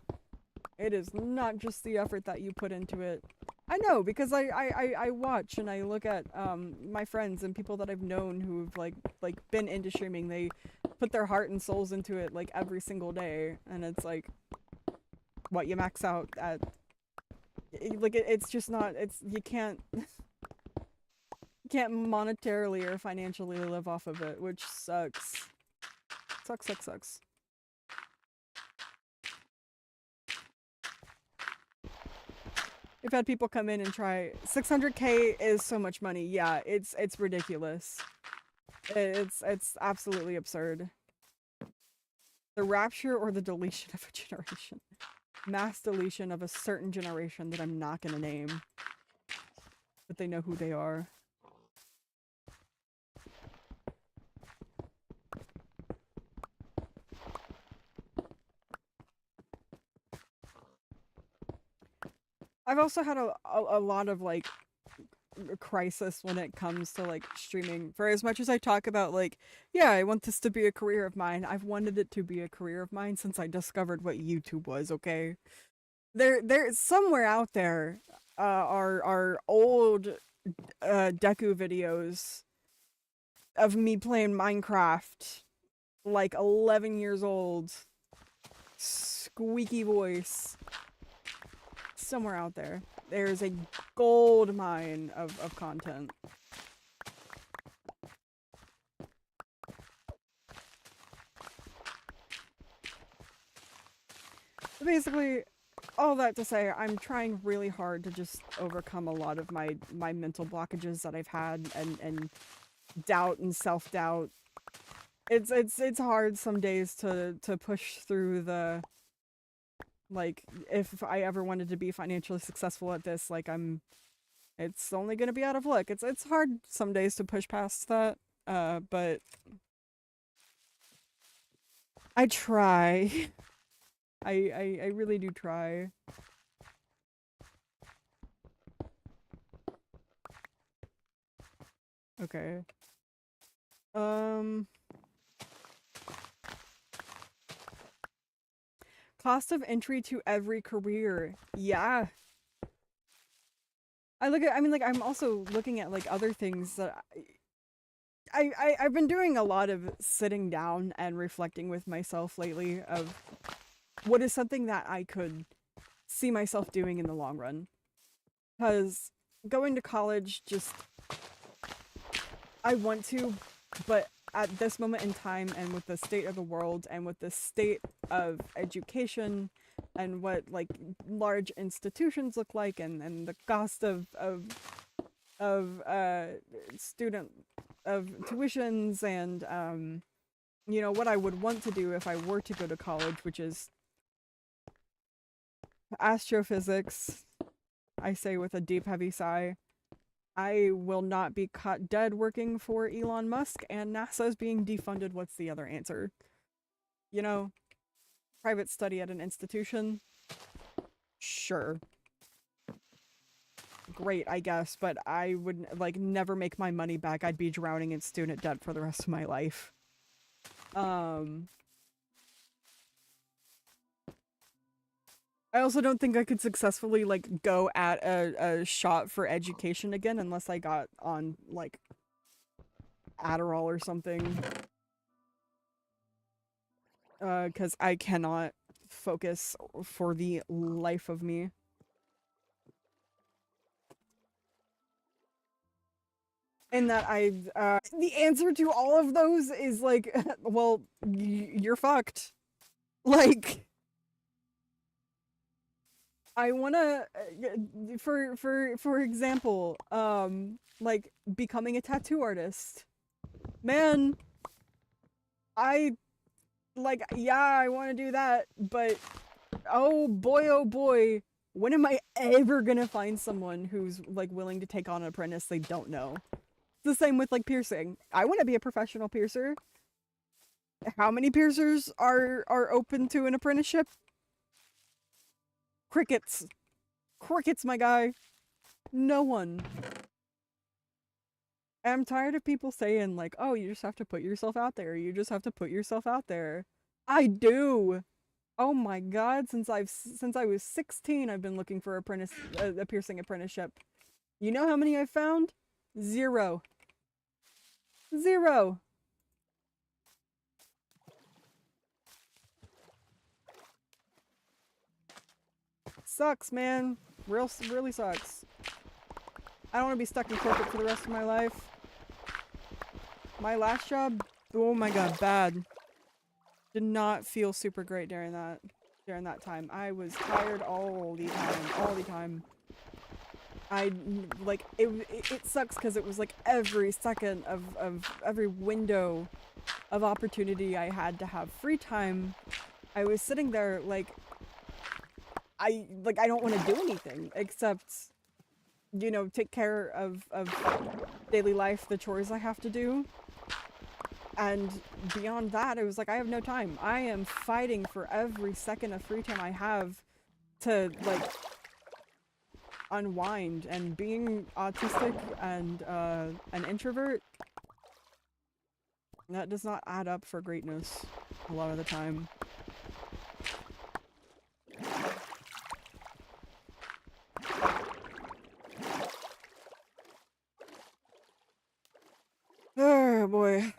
it is not just the effort that you put into it. I know, because I watch and I look at my friends and people that I've known who've like been into streaming. They put their heart and souls into it like every single day, and it's like, what, you max out at, like, it's just not, it's, you can't monetarily or financially live off of it, which sucks. Sucks. We've had people come in and try. 600K is so much money. Yeah, it's ridiculous. It's absolutely absurd. The rapture or the deletion of a generation. Mass deletion of a certain generation that I'm not gonna name. But they know who they are. I've also had a lot of like crisis when it comes to like streaming. For as much as I talk about like, yeah, I want this to be a career of mine, I've wanted it to be a career of mine since I discovered what YouTube was. Okay, there's somewhere out there are old Deku videos of me playing Minecraft, like 11 years old, squeaky voice. Somewhere out there, there's a gold mine of content. But basically, all that to say, I'm trying really hard to just overcome a lot of my mental blockages that I've had and doubt and self-doubt. It's hard some days to push through the, like, if I ever wanted to be financially successful at this, like, it's only gonna be out of luck. It's hard some days to push past that, but I try. I really do try. Okay. Cost of entry to every career. Yeah. I mean, like, I'm also looking at, like, other things that I've been doing a lot of sitting down and reflecting with myself lately of what is something that I could see myself doing in the long run. Because going to college, just, I want to, but at this moment in time and with the state of the world and with the state of education and what, like, large institutions look like and the cost of student of tuitions and you know, what I would want to do if I were to go to college, which is astrophysics, I say with a deep heavy sigh. I will not be caught dead working for Elon Musk, and NASA's being defunded. What's the other answer? You know, private study at an institution? Sure. Great, I guess, but I would, like, never make my money back. I'd be drowning in student debt for the rest of my life. I also don't think I could successfully, like, go at a shot for education again unless I got on, like, Adderall or something. Because I cannot focus for the life of me. And that the answer to all of those is like, well, you're fucked. Like, I wanna, for example, like becoming a tattoo artist. Man, I, like, yeah, I want to do that, but oh boy, when am I ever gonna find someone who's like willing to take on an apprentice they don't know? It's the same with like piercing. I want to be a professional piercer. How many piercers are open to an apprenticeship? Crickets. Crickets, my guy. No one. I'm tired of people saying like, "Oh, you just have to put yourself out there. You just have to put yourself out there." I do. Oh my god, since I was 16, I've been looking for a piercing apprenticeship. You know how many I've found? Zero. Zero. Sucks, man. Really sucks. I don't want to be stuck in corporate for the rest of my life. My last job, oh my god, bad. Did not feel super great during that time. I was tired all the time. Like, it sucks because it was like every second of every window of opportunity I had to have free time. I was sitting there like, I don't want to do anything except, you know, take care of daily life, the chores I have to do. And beyond that, it was like, I have no time. I am fighting for every second of free time I have to, like, unwind. And being autistic and an introvert, that does not add up for greatness a lot of the time. Oh boy.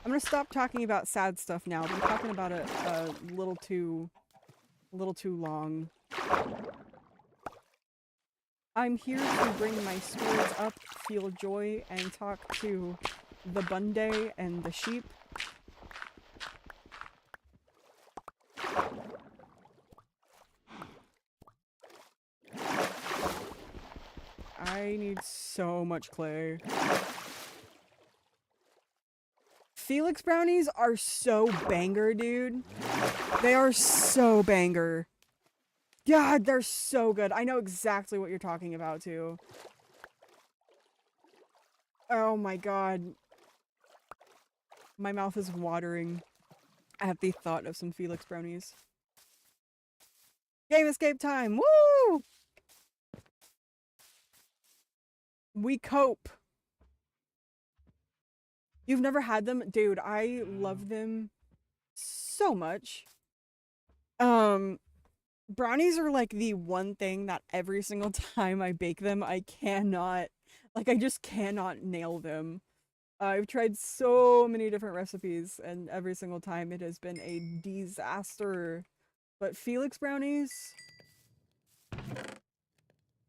I'm gonna stop talking about sad stuff now. I've been talking about it a little too long. I'm here to bring my spirits up, feel joy, and talk to the Bunday and the sheep. I need so much clay. Felix brownies are so banger, dude. They are so banger. God, they're so good. I know exactly what you're talking about, too. Oh my god. My mouth is watering at the thought of some Felix brownies. Game escape time! Woo! We cope. You've never had them? Dude, I love them so much. Brownies are like the one thing that every single time I bake them, I just cannot nail them. I've tried so many different recipes, and every single time it has been a disaster. But Felix brownies,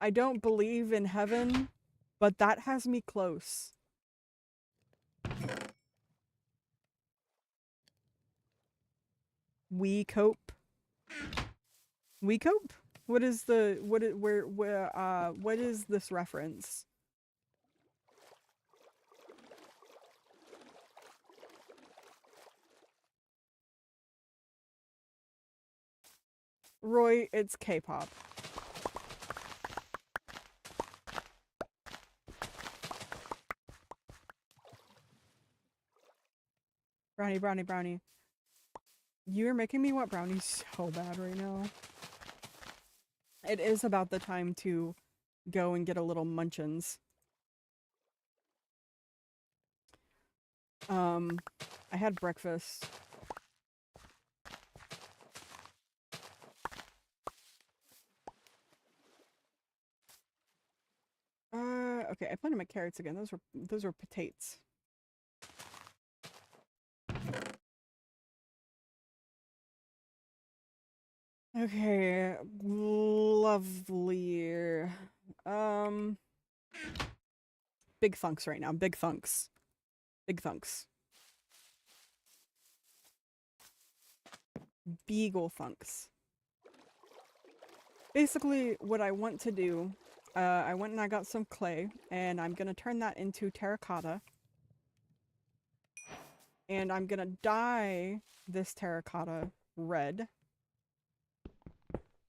I don't believe in heaven, but that has me close. We cope. We cope? What is what is this reference? Roy, it's K-pop. Brownie. You're making me want brownies so bad right now. It is about the time to go and get a little munchins. I had breakfast. Okay, I planted my carrots again. Those were potatoes. Okay, lovely. Um, big thunks right now. Big thunks. Big thunks. Beagle thunks. Basically, what I want to do, I went and I got some clay, and I'm gonna turn that into terracotta. And I'm gonna dye this terracotta red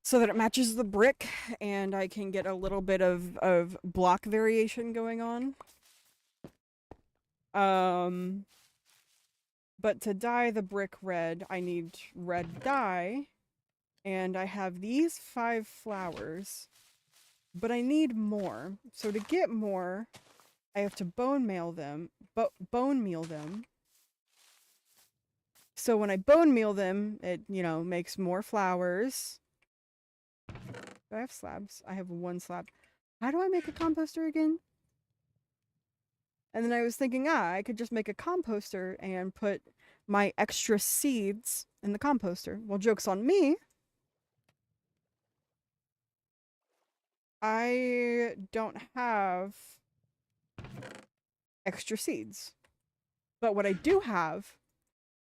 so that it matches the brick, and I can get a little bit of block variation going on. But to dye the brick red, I need red dye, and I have these 5 flowers, but I need more. So to get more, I have to bone meal them. So when I bone meal them, it, you know, makes more flowers. Do I have slabs? I have 1 slab. How do I make a composter again? And then I was thinking, I could just make a composter and put my extra seeds in the composter. Well, joke's on me. I don't have extra seeds. But what I do have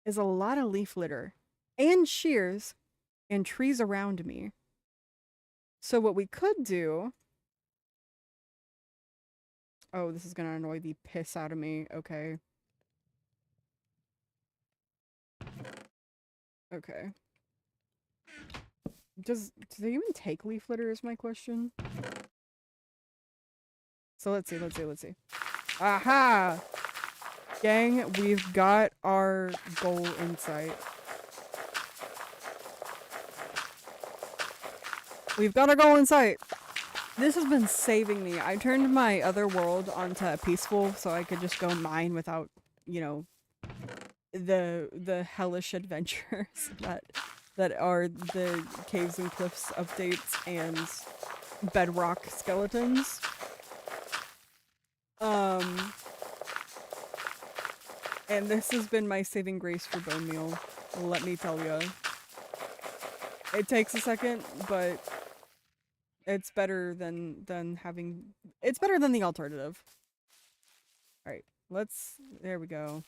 is a lot of leaf litter and shears and trees around me. So what we could do... Oh, this is gonna annoy the piss out of me. Okay. Okay. Do they even take leaf litter is my question? So let's see. Aha! Gang, we've got our goal in sight. We've got our goal in sight! This has been saving me. I turned my other world onto peaceful so I could just go mine without, you know, the hellish adventures that are the Caves and Cliffs updates and bedrock skeletons. And this has been my saving grace for bone meal, let me tell ya. It takes a second, but it's better than having... It's better than the alternative. Alright, there we go.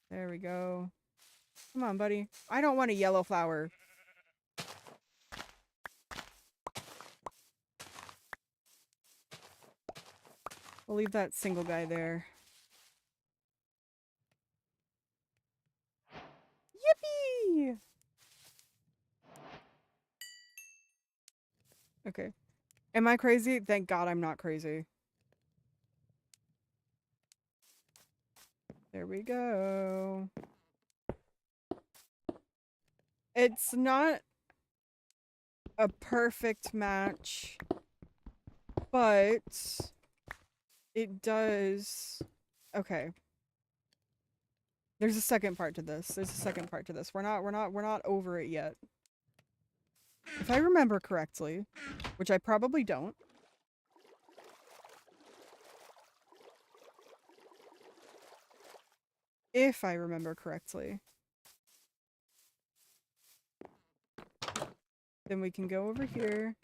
There we go. Come on, buddy. I don't want a yellow flower. We'll leave that single guy there. Yippee! Okay. Am I crazy? Thank God I'm not crazy. There we go. It's not a perfect match, but it does... Okay. There's a second part to this. We're not over it yet. If I remember correctly, which I probably don't. If I remember correctly. Then we can go over here.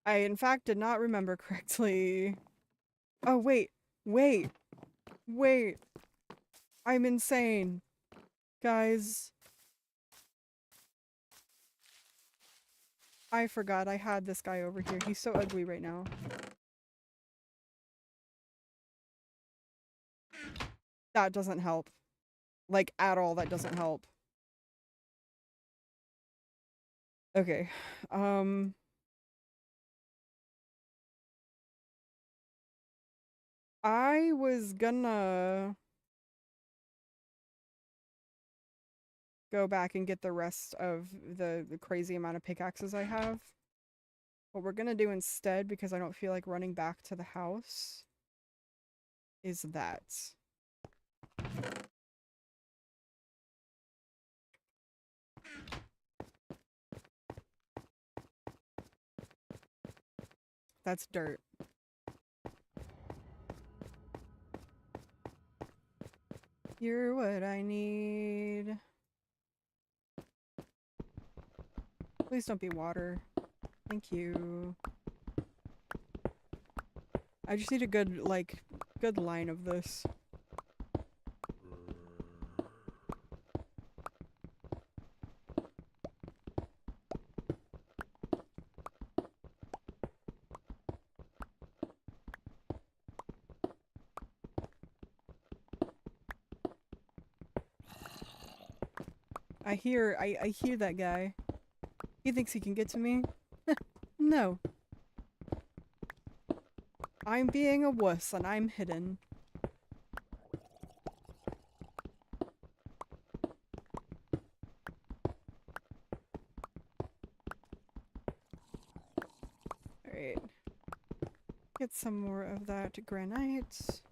I, in fact, did not remember correctly. Oh, wait. I'm insane. Guys. I forgot I had this guy over here. He's so ugly right now. That doesn't help. Like, at all, that doesn't help. Okay. I was gonna go back and get the rest of the crazy amount of pickaxes I have. What we're gonna do instead, because I don't feel like running back to the house, is that. That's dirt. You're what I need. Please don't be water. Thank you. I just need a good, like, good line of this. I hear that guy. He thinks he can get to me. No. I'm being a wuss and I'm hidden. Alright. Get some more of that granite.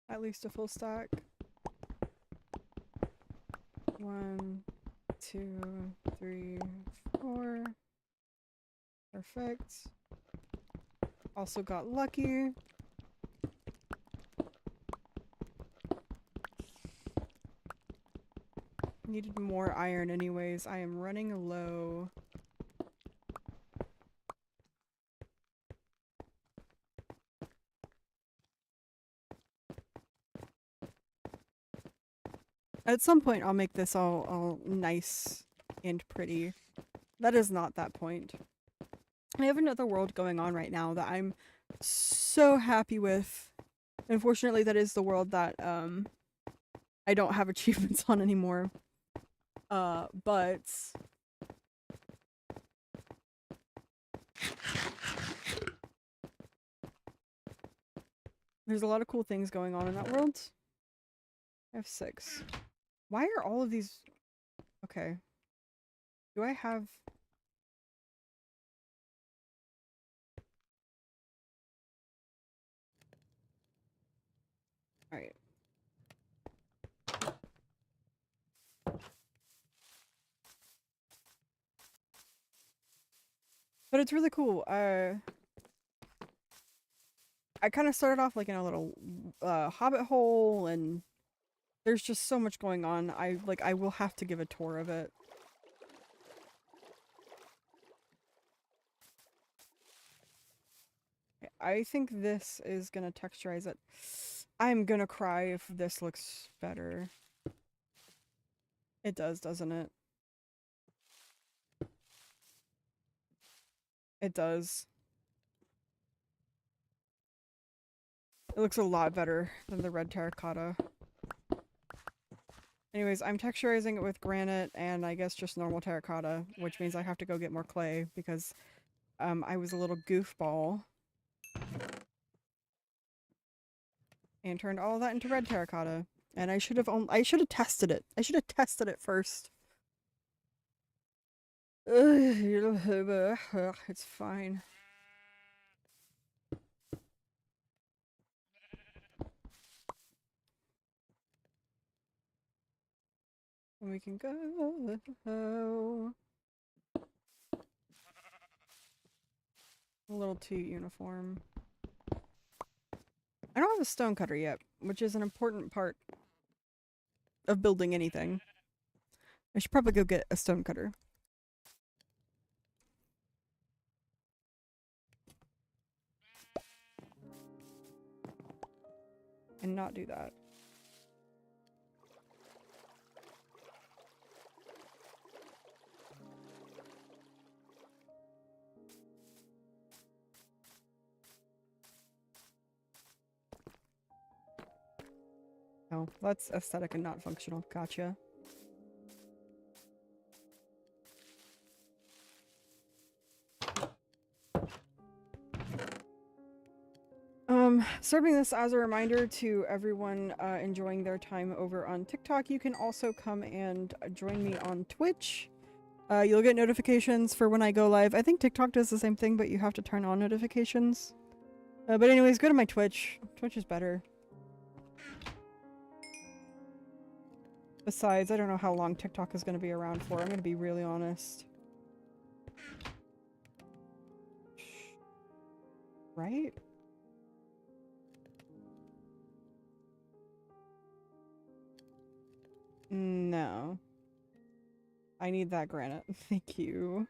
At least a full stack. 1, 2, 3, 4. Perfect. Also got lucky. Needed more iron anyways. I am running low. At some point I'll make this all nice and pretty. That is not that point. I have another world going on right now that I'm so happy with. Unfortunately, that is the world that I don't have achievements on anymore. But there's a lot of cool things going on in that world. I have 6. Why are all of these... Okay. Do I have... Alright. But it's really cool. I kind of started off like in a little hobbit hole, and there's just so much going on. I will have to give a tour of it. I think this is gonna texturize it. I'm gonna cry if this looks better. It does, doesn't it? It does. It looks a lot better than the red terracotta. Anyways, I'm texturizing it with granite and I guess just normal terracotta, which means I have to go get more clay because I was a little goofball and turned all of that into red terracotta. And I should have tested it. I should have tested it first. It's fine. And we can go. A little too uniform. I don't have a stone cutter yet, which is an important part of building anything. I should probably go get a stone cutter. And not do that. Oh, that's aesthetic and not functional. Gotcha. Serving this as a reminder to everyone enjoying their time over on TikTok, you can also come and join me on Twitch. You'll get notifications for when I go live. I think TikTok does the same thing, but you have to turn on notifications. But anyways, go to my Twitch. Twitch is better. Besides, I don't know how long TikTok is going to be around for. I'm going to be really honest. Right? No. I need that granite. Thank you.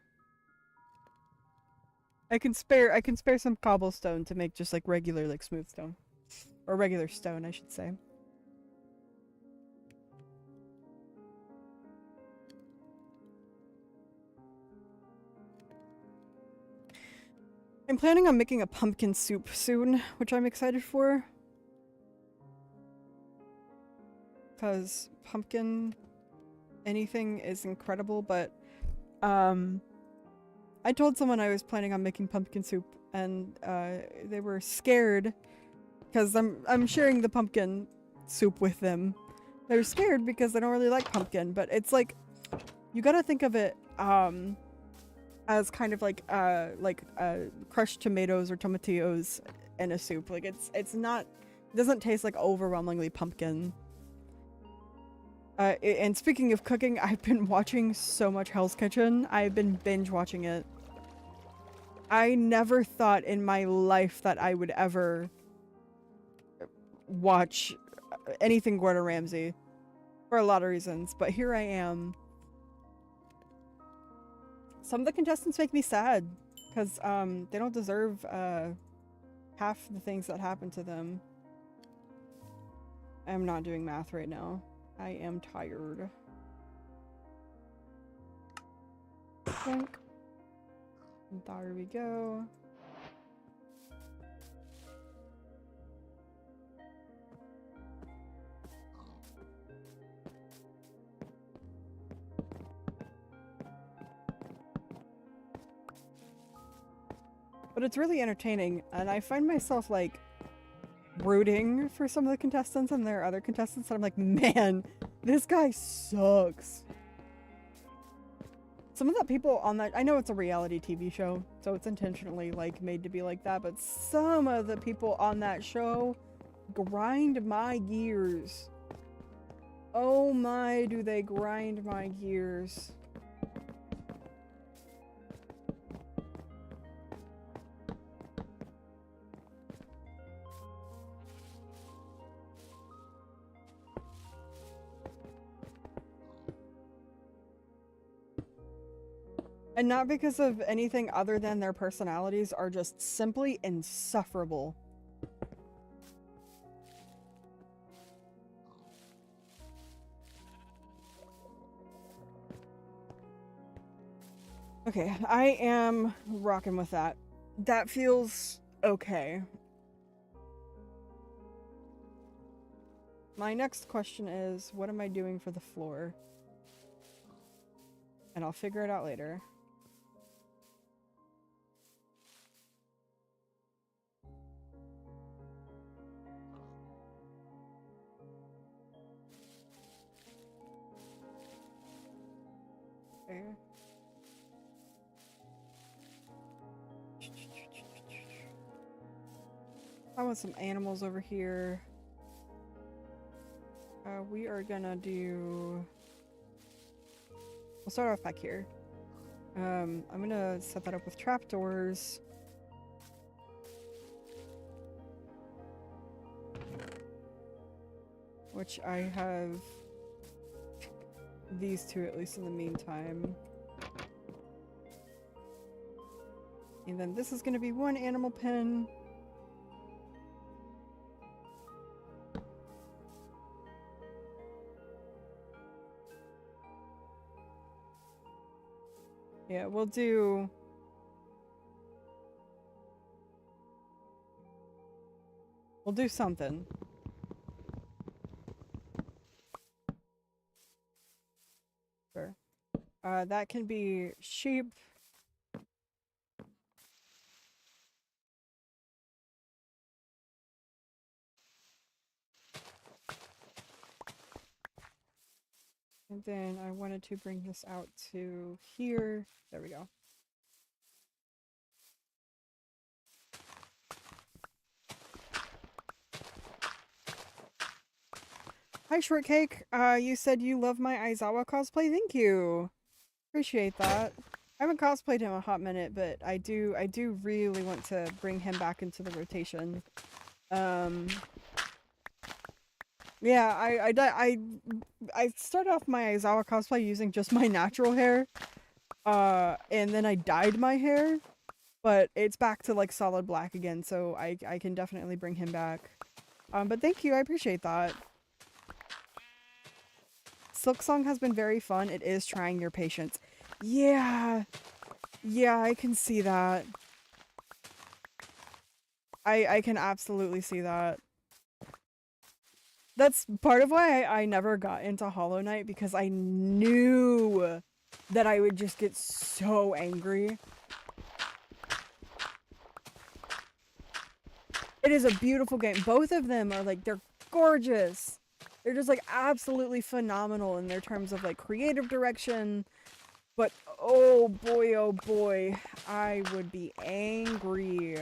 I can spare some cobblestone to make just like regular like smooth stone. Or regular stone, I should say. I'm planning on making a pumpkin soup soon, which I'm excited for. Because pumpkin anything is incredible, but I told someone I was planning on making pumpkin soup and they were scared because I'm sharing the pumpkin soup with them. They're scared because they don't really like pumpkin, but it's like you gotta think of it as kind of like crushed tomatoes or tomatillos in a soup. Like it's not, it doesn't taste like overwhelmingly pumpkin. And speaking of cooking, I've been watching so much Hell's Kitchen. I've been binge watching it. I never thought in my life that I would ever watch anything Gordon Ramsay for a lot of reasons, but here I am. Some of the contestants make me sad because they don't deserve half the things that happen to them. I'm not doing math right now. I am tired. Think. There we go. But it's really entertaining, and I find myself like rooting for some of the contestants, and there are other contestants that I'm like, man, this guy sucks. Some of the people on that, I know it's a reality TV show, so it's intentionally like made to be like that, but some of the people on that show grind my gears. Oh my, do they grind my gears. And not because of anything other than their personalities are just simply insufferable. Okay, I am rocking with that. That feels okay. My next question is, what am I doing for the floor? And I'll figure it out later. Okay. I want some animals over here. We are gonna do... We'll start off back here. I'm gonna set that up with trapdoors. Which I have these two at least in the meantime. And then this is gonna be one animal pen. Yeah, we'll do... We'll do something. Sure. That can be sheep. And then I wanted to bring this out to here. There we go. Hi, Shortcake. You said you love my Aizawa cosplay. Thank you. Appreciate that. I haven't cosplayed him a hot minute, but I do really want to bring him back into the rotation. Um, yeah, I started off my Aizawa cosplay using just my natural hair, and then I dyed my hair, but it's back to like solid black again, so I can definitely bring him back. But thank you, I appreciate that. Silksong has been very fun. It is trying your patience. Yeah, yeah, I can see that. I can absolutely see that. That's part of why I never got into Hollow Knight, because I knew that I would just get so angry. It is a beautiful game. Both of them are like, they're gorgeous. They're just like absolutely phenomenal in their terms of like creative direction. But oh boy, I would be angry.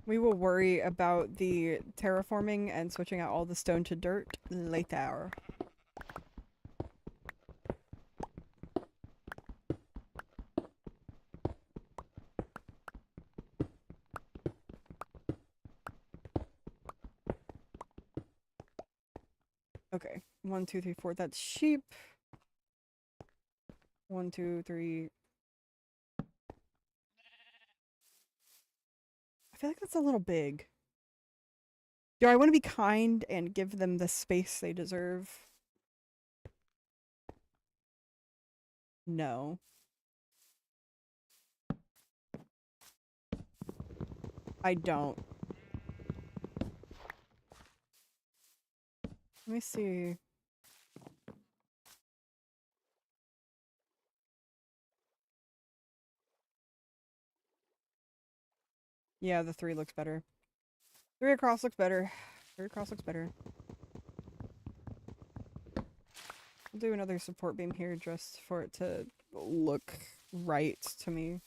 We will worry about the terraforming and switching out all the stone to dirt later. Okay, 1, 2, 3, 4. That's sheep. 1, 2, 3. I feel like that's a little big. Do I want to be kind and give them the space they deserve? No. I don't. Let me see. Yeah, the 3 looks better. 3 across looks better. 3 across looks better. I'll do another support beam here just for it to look right to me.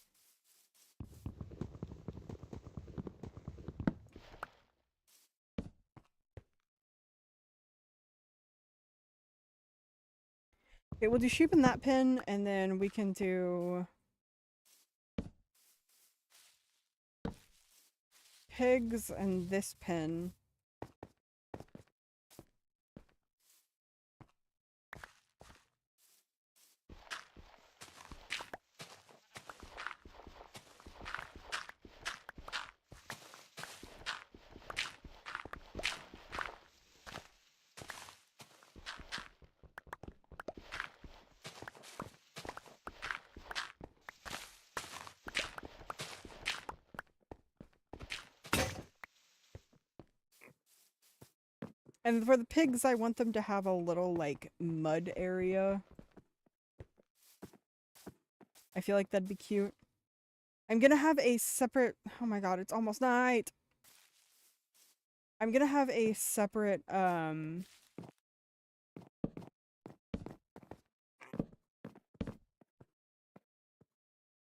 Okay, we'll do sheep in that pin, and then we can do pigs in this pin. And for the pigs, I want them to have a little, like, mud area. I feel like that'd be cute. I'm gonna have a separate... Oh my god, it's almost night! I'm gonna have a separate,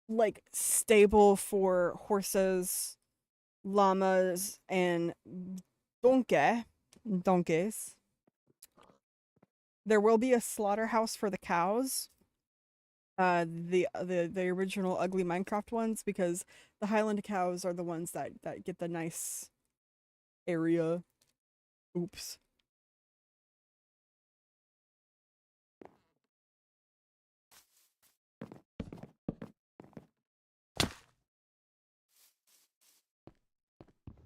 like, stable for horses, llamas, and donkeys. There will be a slaughterhouse for the cows. The original ugly Minecraft ones, because the Highland cows are the ones that get the nice area. Oops.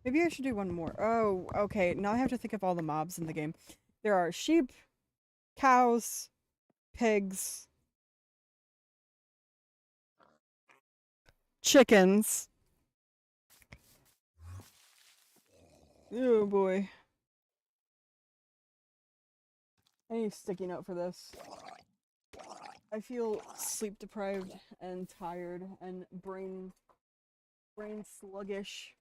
Maybe I should do one more. Oh, okay. Now I have to think of all the mobs in the game. There are sheep, cows, pigs, chickens. Oh boy. I need a sticky note for this. I feel sleep deprived and tired and brain sluggish.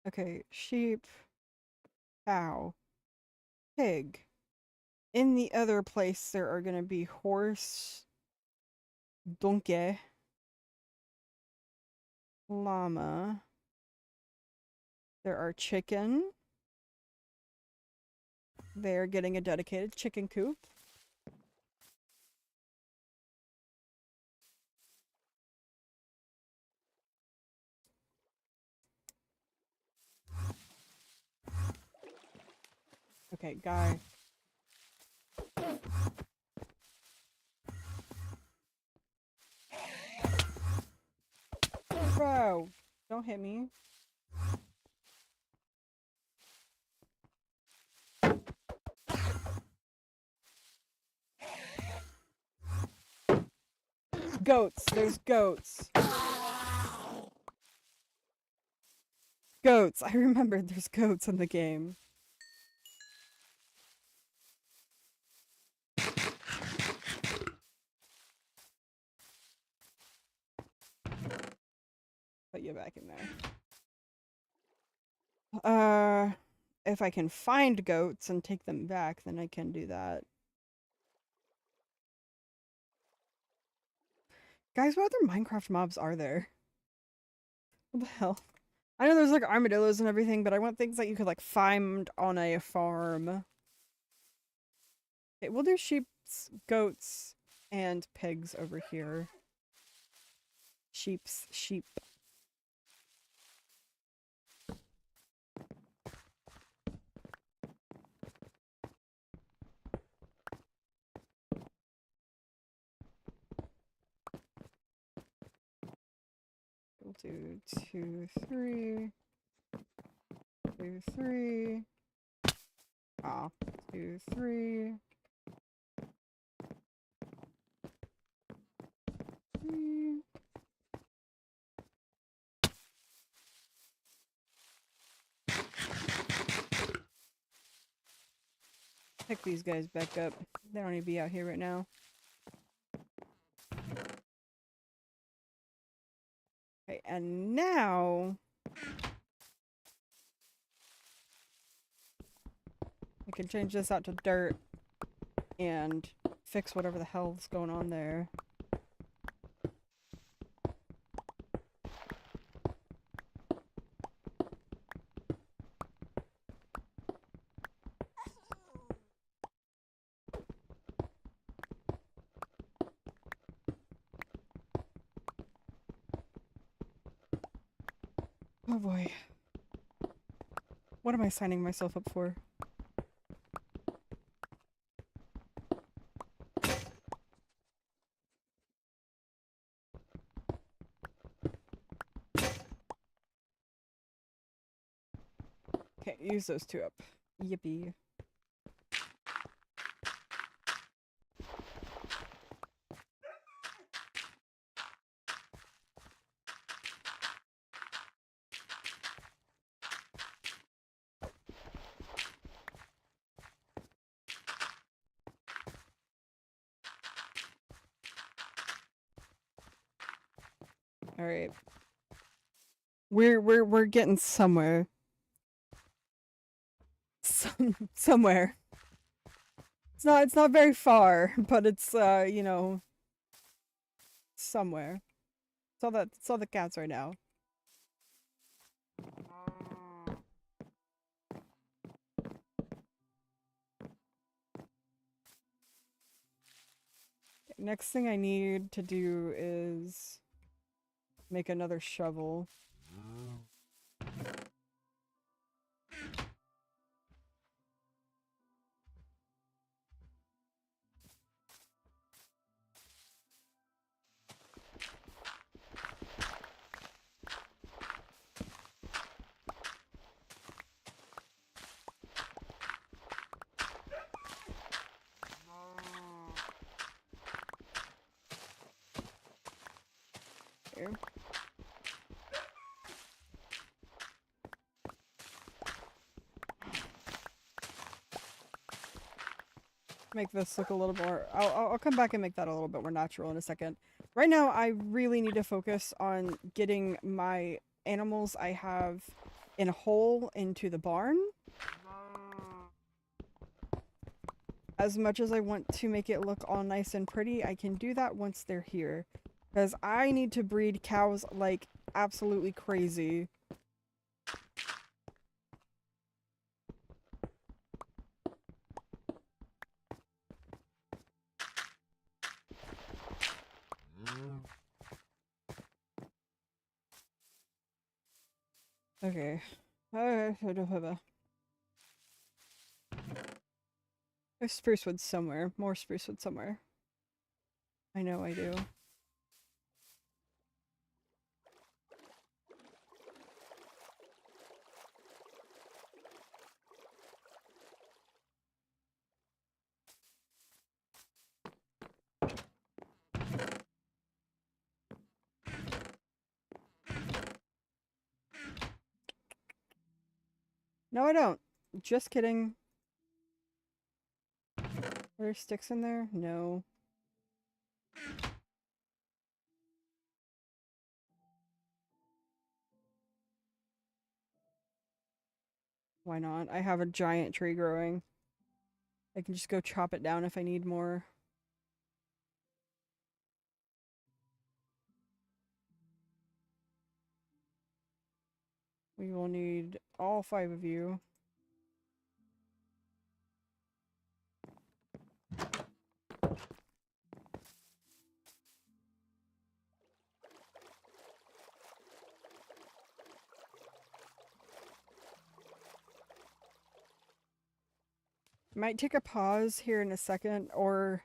Okay, sheep, cow, pig. In the other place, there are gonna be horse, donkey, llama. There are chicken. They're getting a dedicated chicken coop. Okay, guy. Bro, don't hit me. Goats. There's goats. Goats. I remembered there's goats in the game. Put you back in there. If I can find goats and take them back, then I can do that. Guys, what other Minecraft mobs are there? What the hell? I know there's like armadillos and everything, but I want things that you could like find on a farm. Okay, we'll do sheep, goats, and pigs over here. Sheep. We'll do 2, 3. 2, 3. Ah, 2, 3. 3. Pick these guys back up. They don't need to be out here right now. Okay, and now I can change this out to dirt and fix whatever the hell's going on there. Oh boy. What am I signing myself up for? Okay, use those 2 up. Yippee. All right. We're getting somewhere. Somewhere. It's not very far, but it's you know, somewhere. It's all the cats right now. Next thing I need to do is make another shovel. Here. Make this look a little more. I'll come back and make that a little bit more natural in a second. Right now, I really need to focus on getting my animals I have in a hole into the barn. as much as I want to make it look all nice and pretty, I can do that once they're here. Because I need to breed cows like absolutely crazy. Okay. There's spruce wood somewhere. More spruce wood somewhere. I know I do. No, I don't. Just kidding. Are there sticks in there? No. Why not? I have a giant tree growing. I can just go chop it down if I need more. We will need all 5 of you. Might take a pause here in a second, or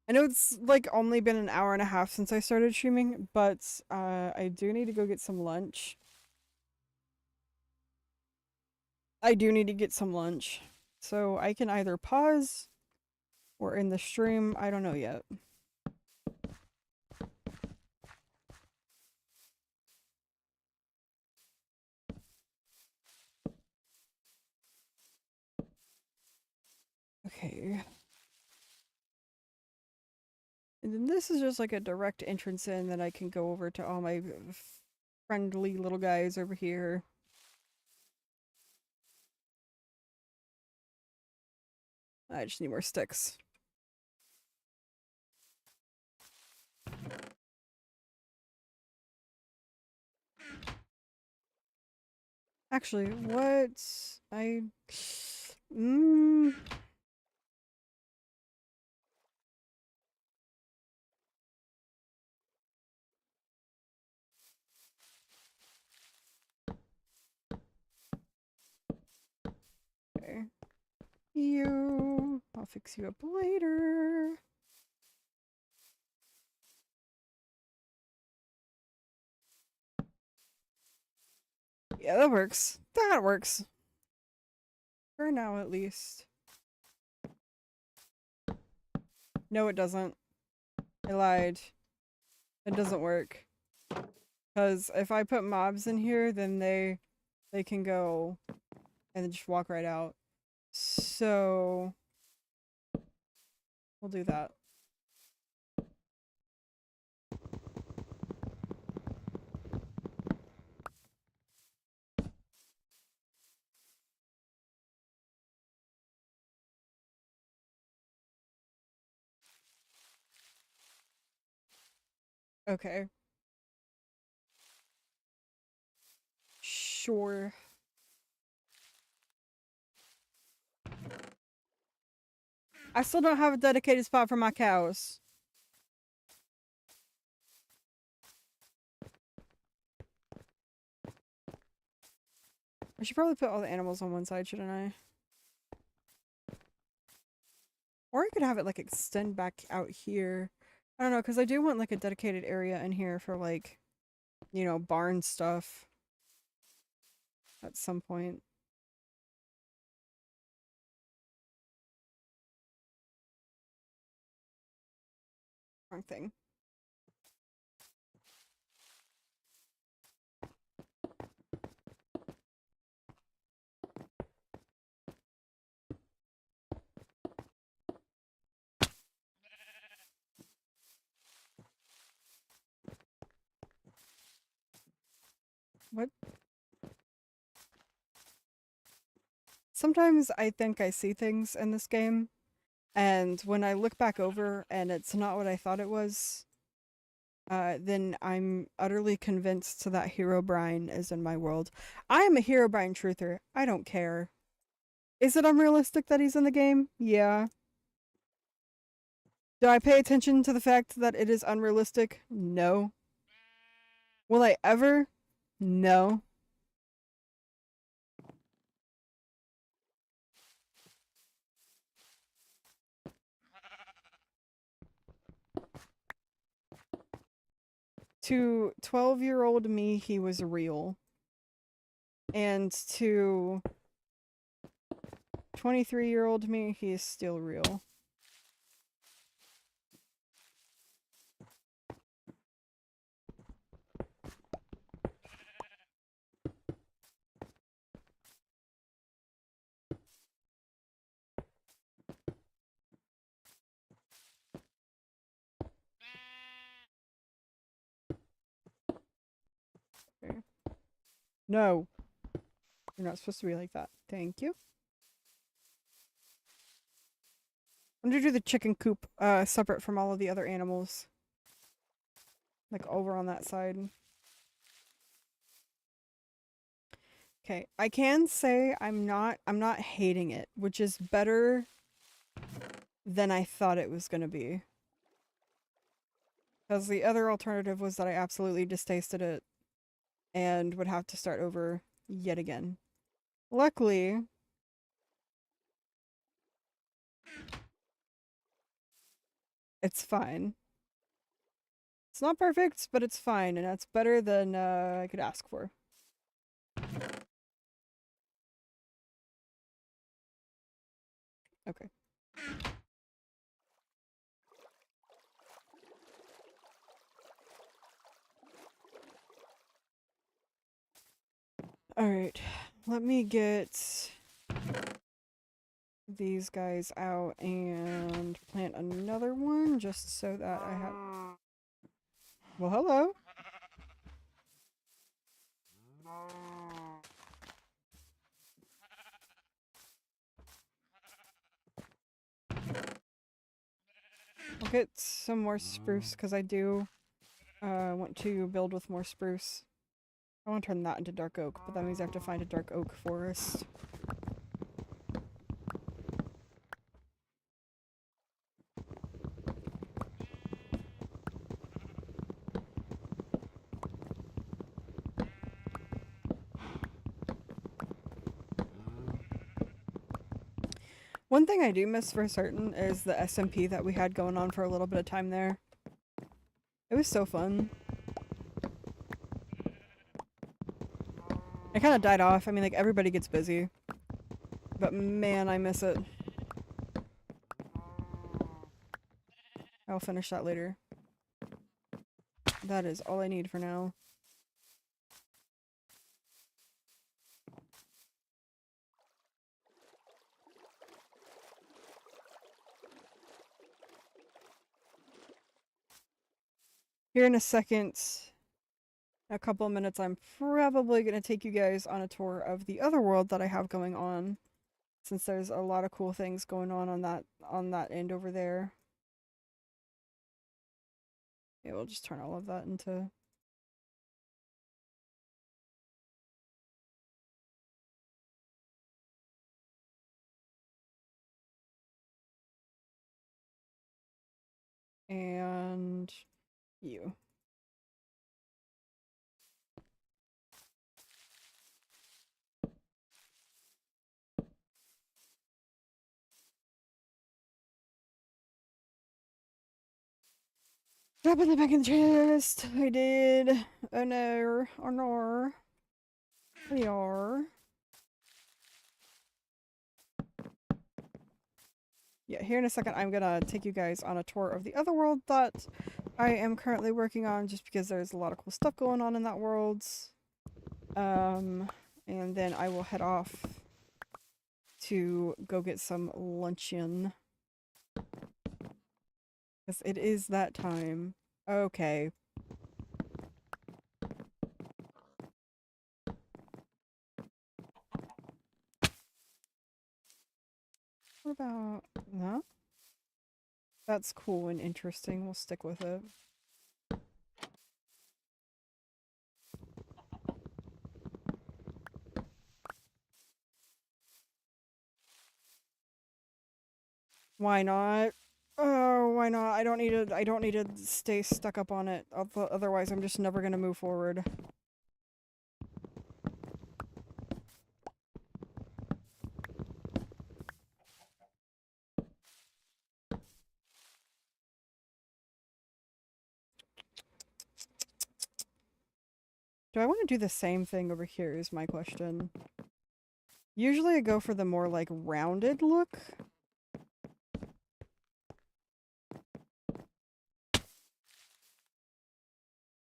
I know it's like only been an hour and a half since I started streaming, but I do need to go get some lunch. I do need to get some lunch. So I can either pause or end the stream. I don't know yet. Okay. And then this is just like a direct entrance in that I can go over to all my friendly little guys over here. I just need more sticks. Actually, what? I... Mm, okay. You... I'll fix you up later. Yeah, that works. That works. For now, at least. No, it doesn't. I lied. It doesn't work. Because if I put mobs in here, then they can go and then just walk right out. So we'll do that. Okay. Sure. I still don't have a dedicated spot for my cows. I should probably put all the animals on one side, shouldn't I? Or I could have it like extend back out here. I don't know, because I do want like a dedicated area in here for like, you know, barn stuff at some point. Wrong thing. What? Sometimes I think I see things in this game, And when I look back over and it's not what I thought it was, then I'm utterly convinced that Herobrine is in my world. I am a Herobrine truther. I don't care. Is it unrealistic that he's in the game? Yeah. Do I pay attention to the fact that it is unrealistic? No. Will I ever? No. To 12-year-old me, he was real. And to 23-year-old me, he is still real. Okay. No. You're not supposed to be like that. Thank you. I'm gonna do the chicken coop separate from all of the other animals. Like over on that side. Okay, I can say I'm not hating it, which is better than I thought it was gonna be. Because the other alternative was that I absolutely distasted it and would have to start over yet again. Luckily, it's fine. It's not perfect, but it's fine, and that's better than I could ask for. Okay. Alright, let me get these guys out and plant another one just so that I have... Well, hello. I'll get some more spruce because I do want to build with more spruce. I want to turn that into dark oak, but that means I have to find a dark oak forest. One thing I do miss for certain is the SMP that we had going on for a little bit of time there. It was so fun. It kind of died off. I mean, like, everybody gets busy. But man, I miss it. I'll finish that later. That is all I need for now. Here in a second, a couple of minutes, I'm probably going to take you guys on a tour of the other world that I have going on. Since there's a lot of cool things going on that end over there. Yeah, we'll just turn all of that into... And... you. Drop it back in the chest. I did. Oh no. Oh no. We are. Yeah, here in a second I'm gonna take you guys on a tour of the other world that I am currently working on just because there's a lot of cool stuff going on in that world. And then I will head off to go get some luncheon. Because it is that time. Okay. What about... no? That's cool and interesting. We'll stick with it. Why not? Oh, why not? I don't need to stay stuck up on it. Otherwise, I'm just never gonna move forward. Do I want to do the same thing over here is my question. Usually I go for the more, like, rounded look.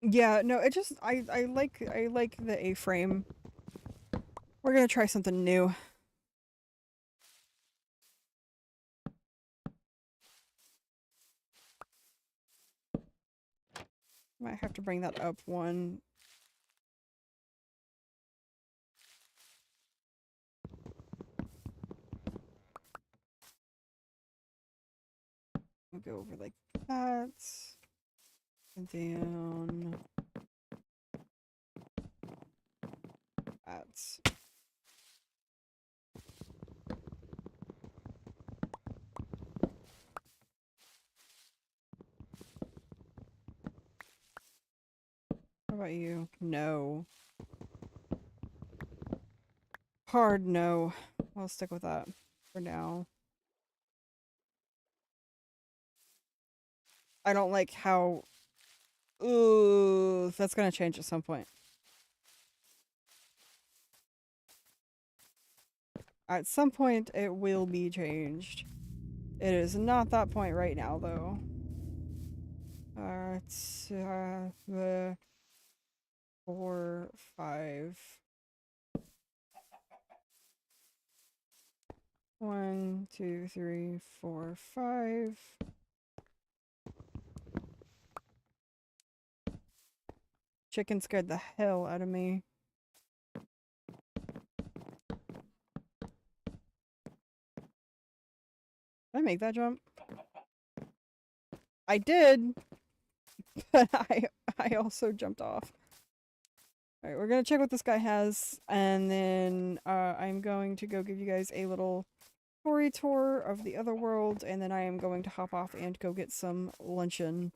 Yeah, no, it just, I like the A-frame. We're gonna try something new. Might have to bring that up one. We'll go over like that. And down. That. How about you? No. Hard no. I'll stick with that for now. I don't like how... Ooh, that's gonna change at some point. At some point, it will be changed. It is not that point right now, though. It's, the 4, 5. 1, 2, 3, 4, 5. Chicken scared the hell out of me. Did I make that jump? I did, but I also jumped off. Alright, we're gonna check what this guy has, and then I'm going to go give you guys a little story tour of the other world, and then I am going to hop off and go get some luncheon.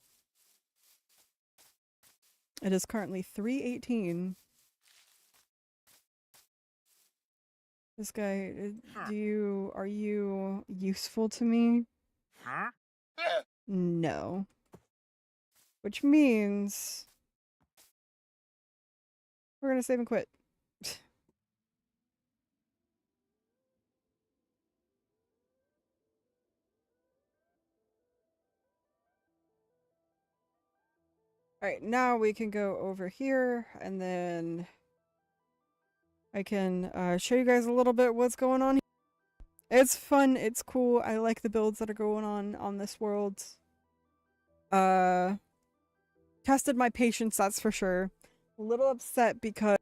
It is currently 3:18. This guy, are you useful to me? Huh? No. Which means we're gonna save and quit. Alright, now we can go over here, and then I can show you guys a little bit what's going on here. It's fun, it's cool, I like the builds that are going on this world. Tested my patience, that's for sure. A little upset because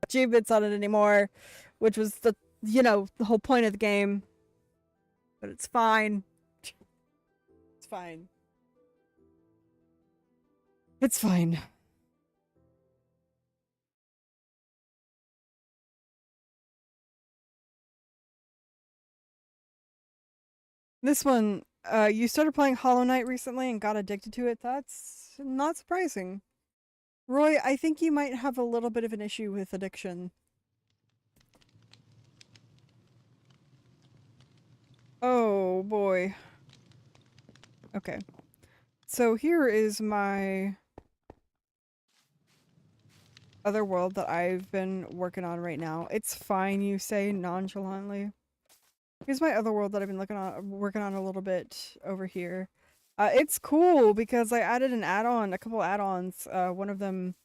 G-bits on it anymore, which was the, you know, the whole point of the game. But it's fine. It's fine. It's fine. This one, you started playing Hollow Knight recently and got addicted to it. That's not surprising. Roy, I think you might have a little bit of an issue with addiction. Oh boy. Okay. So here is my other world that I've been working on right now. It's fine, you say nonchalantly. Here's my other world that I've been working on a little bit over here. It's cool because I added an add-on, a couple add-ons. One of them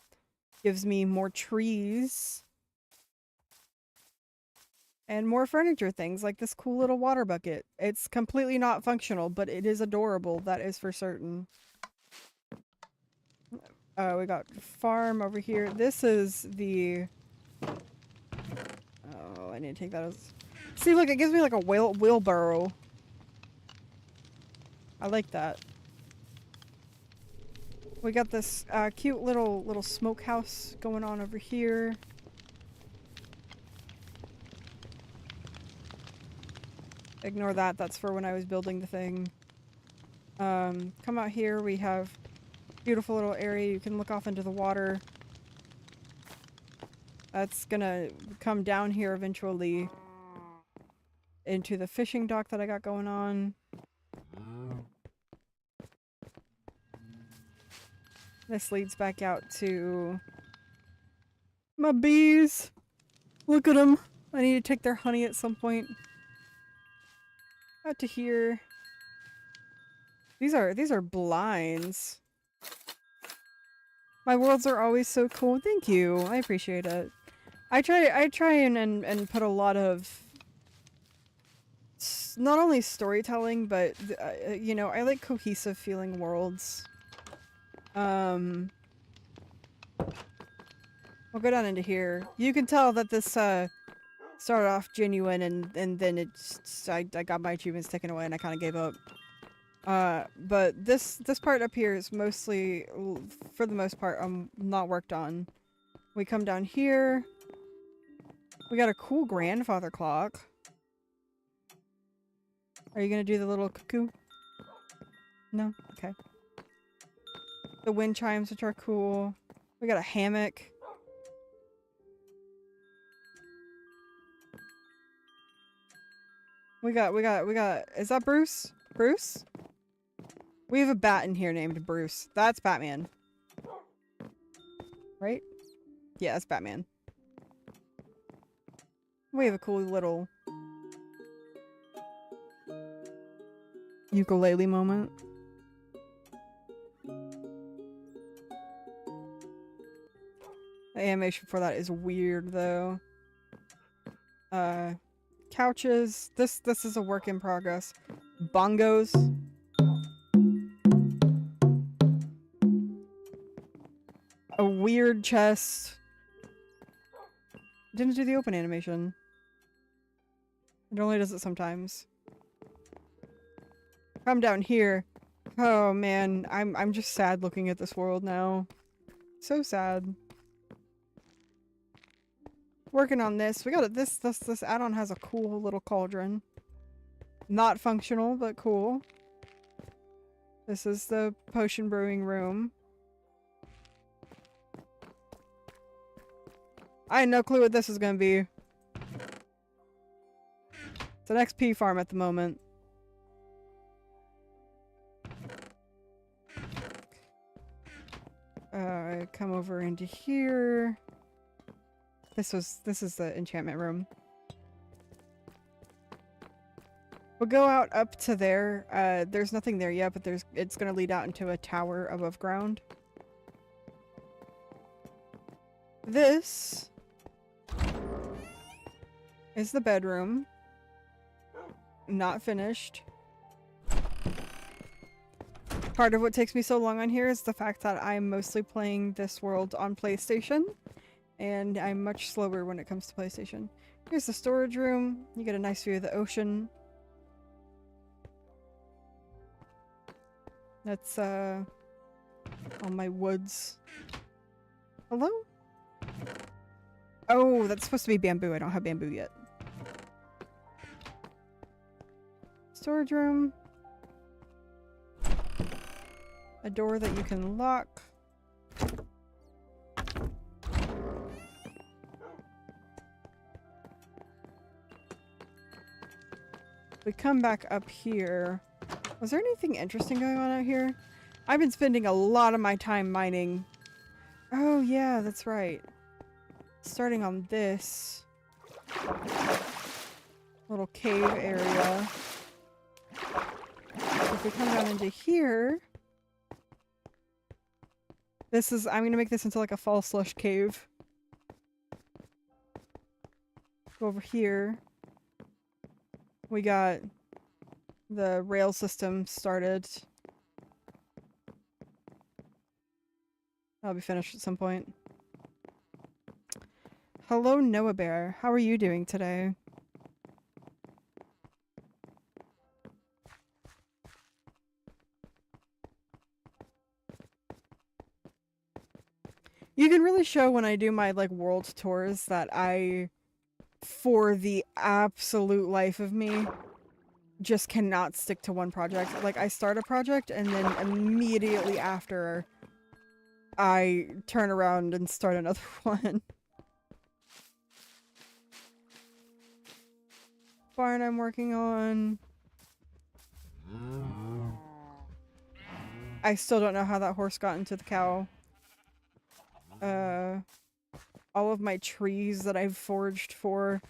gives me more trees and more furniture things, like this cool little water bucket. It's completely not functional, but it is adorable, that is for certain. We got farm over here. This is the Oh, I need to take that as... See, look, it gives me like a wheelbarrow. I like that. We got this cute little smokehouse going on over here. Ignore that, that's for when I was building the thing. Come out here, we have beautiful little area. You can look off into the water. That's gonna come down here eventually into the fishing dock that I got going on. This leads back out to my bees. Look at them. I need to take their honey at some point. Out to here. These are blinds. My worlds are always so cool. Thank you. I appreciate it. I try and put a lot of not only storytelling, but you know, I like cohesive feeling worlds. We'll go down into here. You can tell that this started off genuine and then it's I got my achievements taken away and I kind of gave up. But this part up here is mostly, for the most part, not worked on. We come down here. We got a cool grandfather clock. Are you gonna do the little cuckoo? No? Okay. The wind chimes, which are cool. We got a hammock. We got, is that Bruce? Bruce? We have a bat in here named Bruce. That's Batman. Right? Yeah, that's Batman. We have a cool little ukulele moment. The animation for that is weird though. Couches. This is a work in progress. Bongos. A weird chest. Didn't do the open animation. It only does it sometimes. Come down here. Oh man, I'm just sad looking at this world now. So sad. Working on this. We got it. This add-on has a cool little cauldron. Not functional, but cool. This is the potion brewing room. I had no clue what this was gonna be. It's an XP farm at the moment. Come over into here. This is the enchantment room. We'll go out up to there. There's nothing there yet, but it's gonna lead out into a tower above ground. This is the bedroom. Not finished. Part of what takes me so long on here is the fact that I'm mostly playing this world on PlayStation, and I'm much slower when it comes to PlayStation. Here's the storage room. You get a nice view of the ocean. That's all my woods. Hello? Oh, that's supposed to be bamboo. I don't have bamboo yet. Storage room. A door that you can lock. We come back up here. Was there anything interesting going on out here? I've been spending a lot of my time mining. Oh yeah, that's right. Starting on this little cave area. If we come down into here, I'm gonna make this into like a fall slush cave. Go over here. We got the rail system started. That'll be finished at some point. Hello, Noah Bear. How are you doing today? You can really show when I do my like world tours that I, for the absolute life of me, just cannot stick to one project. Like I start a project and then immediately after I turn around and start another one. Barn I'm working on. I still don't know how that horse got into the cow. All of my trees that I've foraged for.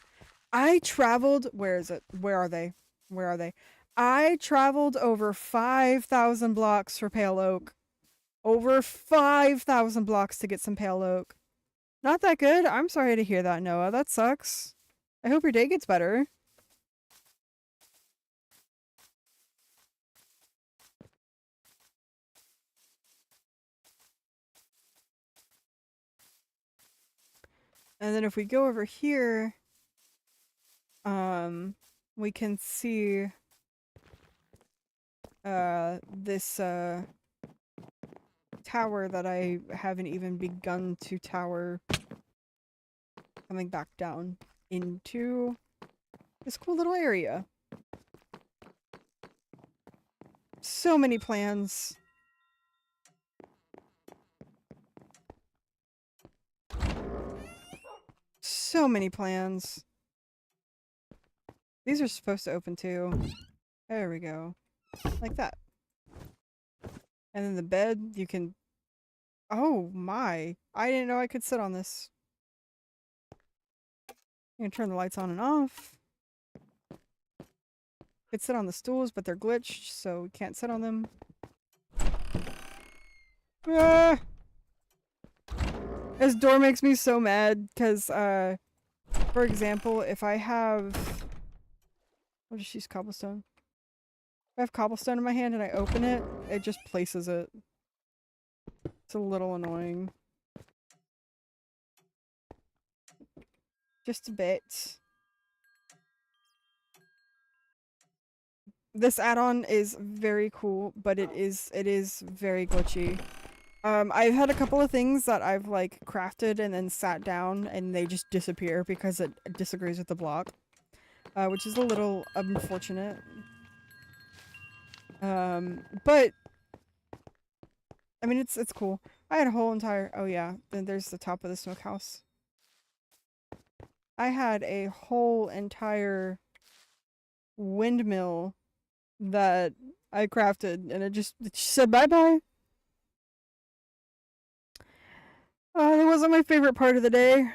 I traveled, where is it? Where are they? Where are they? I traveled over 5,000 blocks for pale oak. Over 5,000 blocks to get some pale oak. Not that good? I'm sorry to hear that, Noah. That sucks. I hope your day gets better. And then if we go over here, we can see this tower that I haven't even begun to tower coming back down into this cool little area. So many plans. So many plans. These are supposed to open too. There we go. Like that. And then the bed, you can... Oh my. I didn't know I could sit on this. You can turn the lights on and off. Could sit on the stools, but they're glitched, so we can't sit on them. Ah! This door makes me so mad, because, for example, if I have... I'll just use cobblestone. If I have cobblestone in my hand and I open it, it just places it. It's a little annoying. Just a bit. This add-on is very cool, but it is very glitchy. I've had a couple of things that I've like crafted and then sat down and they just disappear because it disagrees with the block. Which is a little unfortunate. But I mean it's cool. I had a whole entire... Oh yeah, then there's the top of the smokehouse. I had a whole entire windmill that I crafted and it just said bye-bye. It wasn't my favorite part of the day.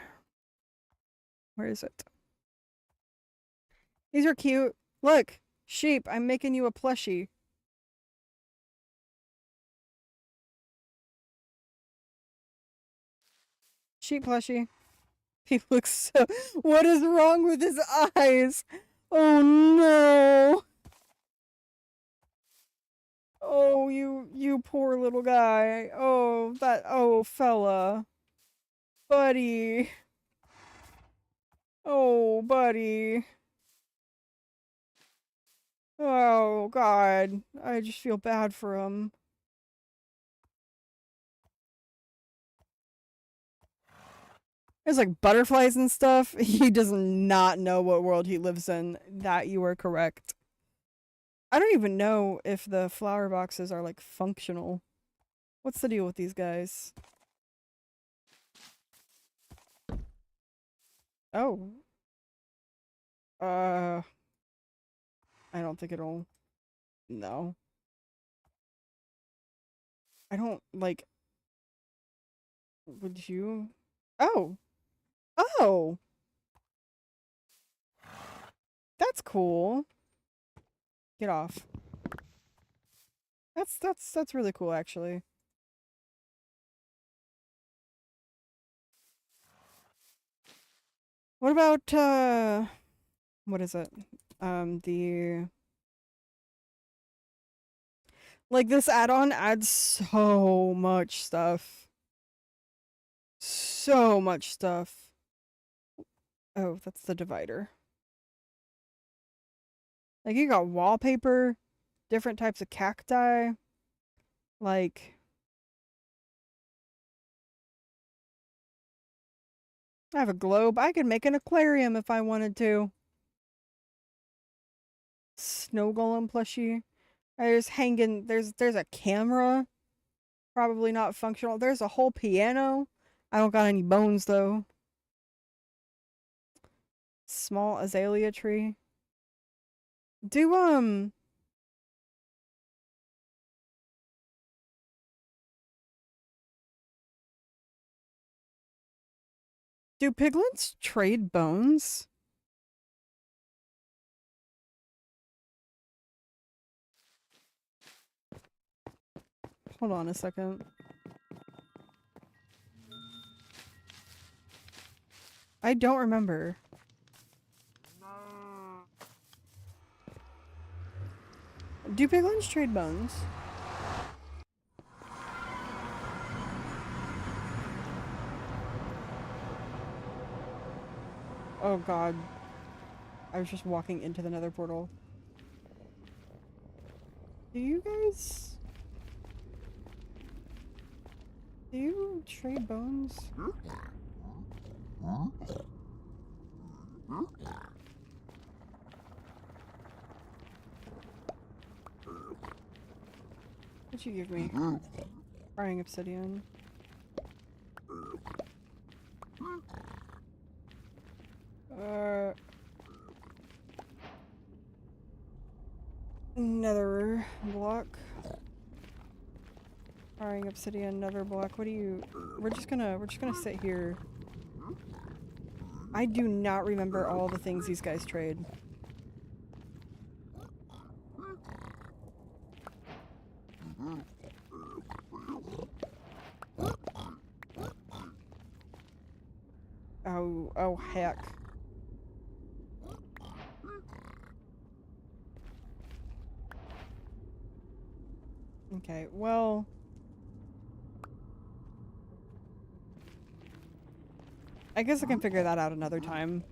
Where is it? These are cute. Look, sheep, I'm making you a plushie. Sheep plushie. He looks so... What is wrong with his eyes? Oh no! Oh, you poor little guy. Oh, oh, fella. Buddy. Oh, buddy. Oh, God. I just feel bad for him. There's like butterflies and stuff. He does not know what world he lives in. That you are correct. I don't even know if the flower boxes are like functional. What's the deal with these guys? Oh. I don't think it'll... No. I don't, like... Would you... Oh! Oh! That's cool. Get off. That's really cool, actually. What about, what is it? The... Like, this add-on adds so much stuff. So much stuff. Oh, that's the divider. Like, you got wallpaper, different types of cacti. Like, I have a globe. I could make an aquarium if I wanted to. Snow golem plushie. There's hanging. There's a camera. Probably not functional. There's a whole piano. I don't got any bones though. Small azalea tree. Do do piglins trade bones? Hold on a second. I don't remember. Do piglins trade bones? Oh god. I was just walking into the nether portal. Do you guys... Do you trade bones? What'd you give me? Frying obsidian. Nether block. Frying obsidian, nether block. What do you... We're just gonna sit here. I do not remember all the things these guys trade. Oh heck. Okay, well... I guess I can figure that out another time.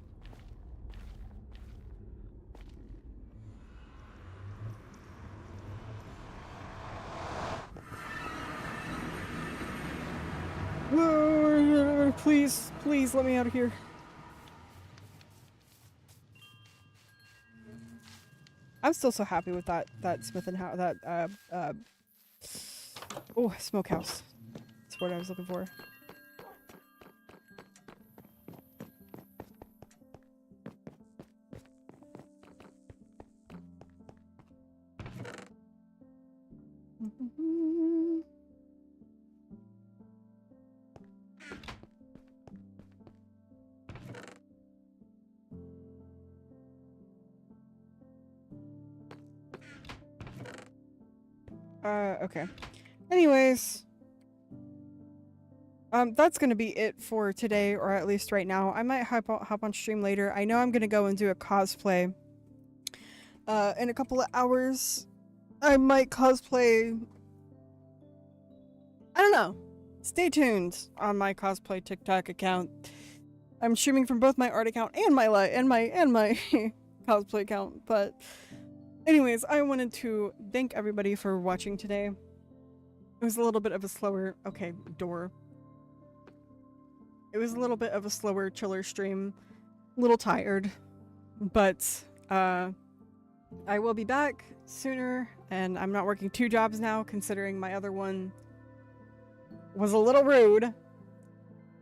Please, please let me out of here. I'm still so happy with that Smith and House, oh, smokehouse. That's what I was looking for. Okay. Anyways, that's gonna be it for today, or at least right now. I might hop on stream later. I know I'm gonna go and do a cosplay. In a couple of hours, I might cosplay. I don't know. Stay tuned on my cosplay TikTok account. I'm streaming from both my art account and my cosplay account. But, anyways, I wanted to thank everybody for watching today. It was a little bit of a slower. Okay, door. It was a little bit of a slower, chiller stream. A little tired, but I will be back sooner, and I'm not working 2 jobs now, considering my other one was a little rude.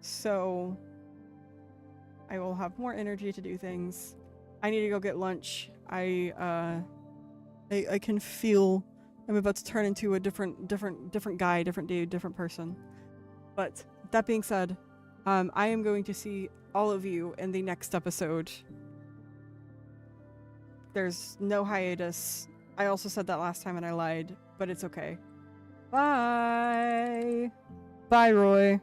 So I will have more energy to do things. I need to go get lunch. I can feel I'm about to turn into a different guy, different dude, different person. But that being said, I am going to see all of you in the next episode. There's no hiatus. I also said that last time and I lied, but it's okay. Bye! Bye, Roy.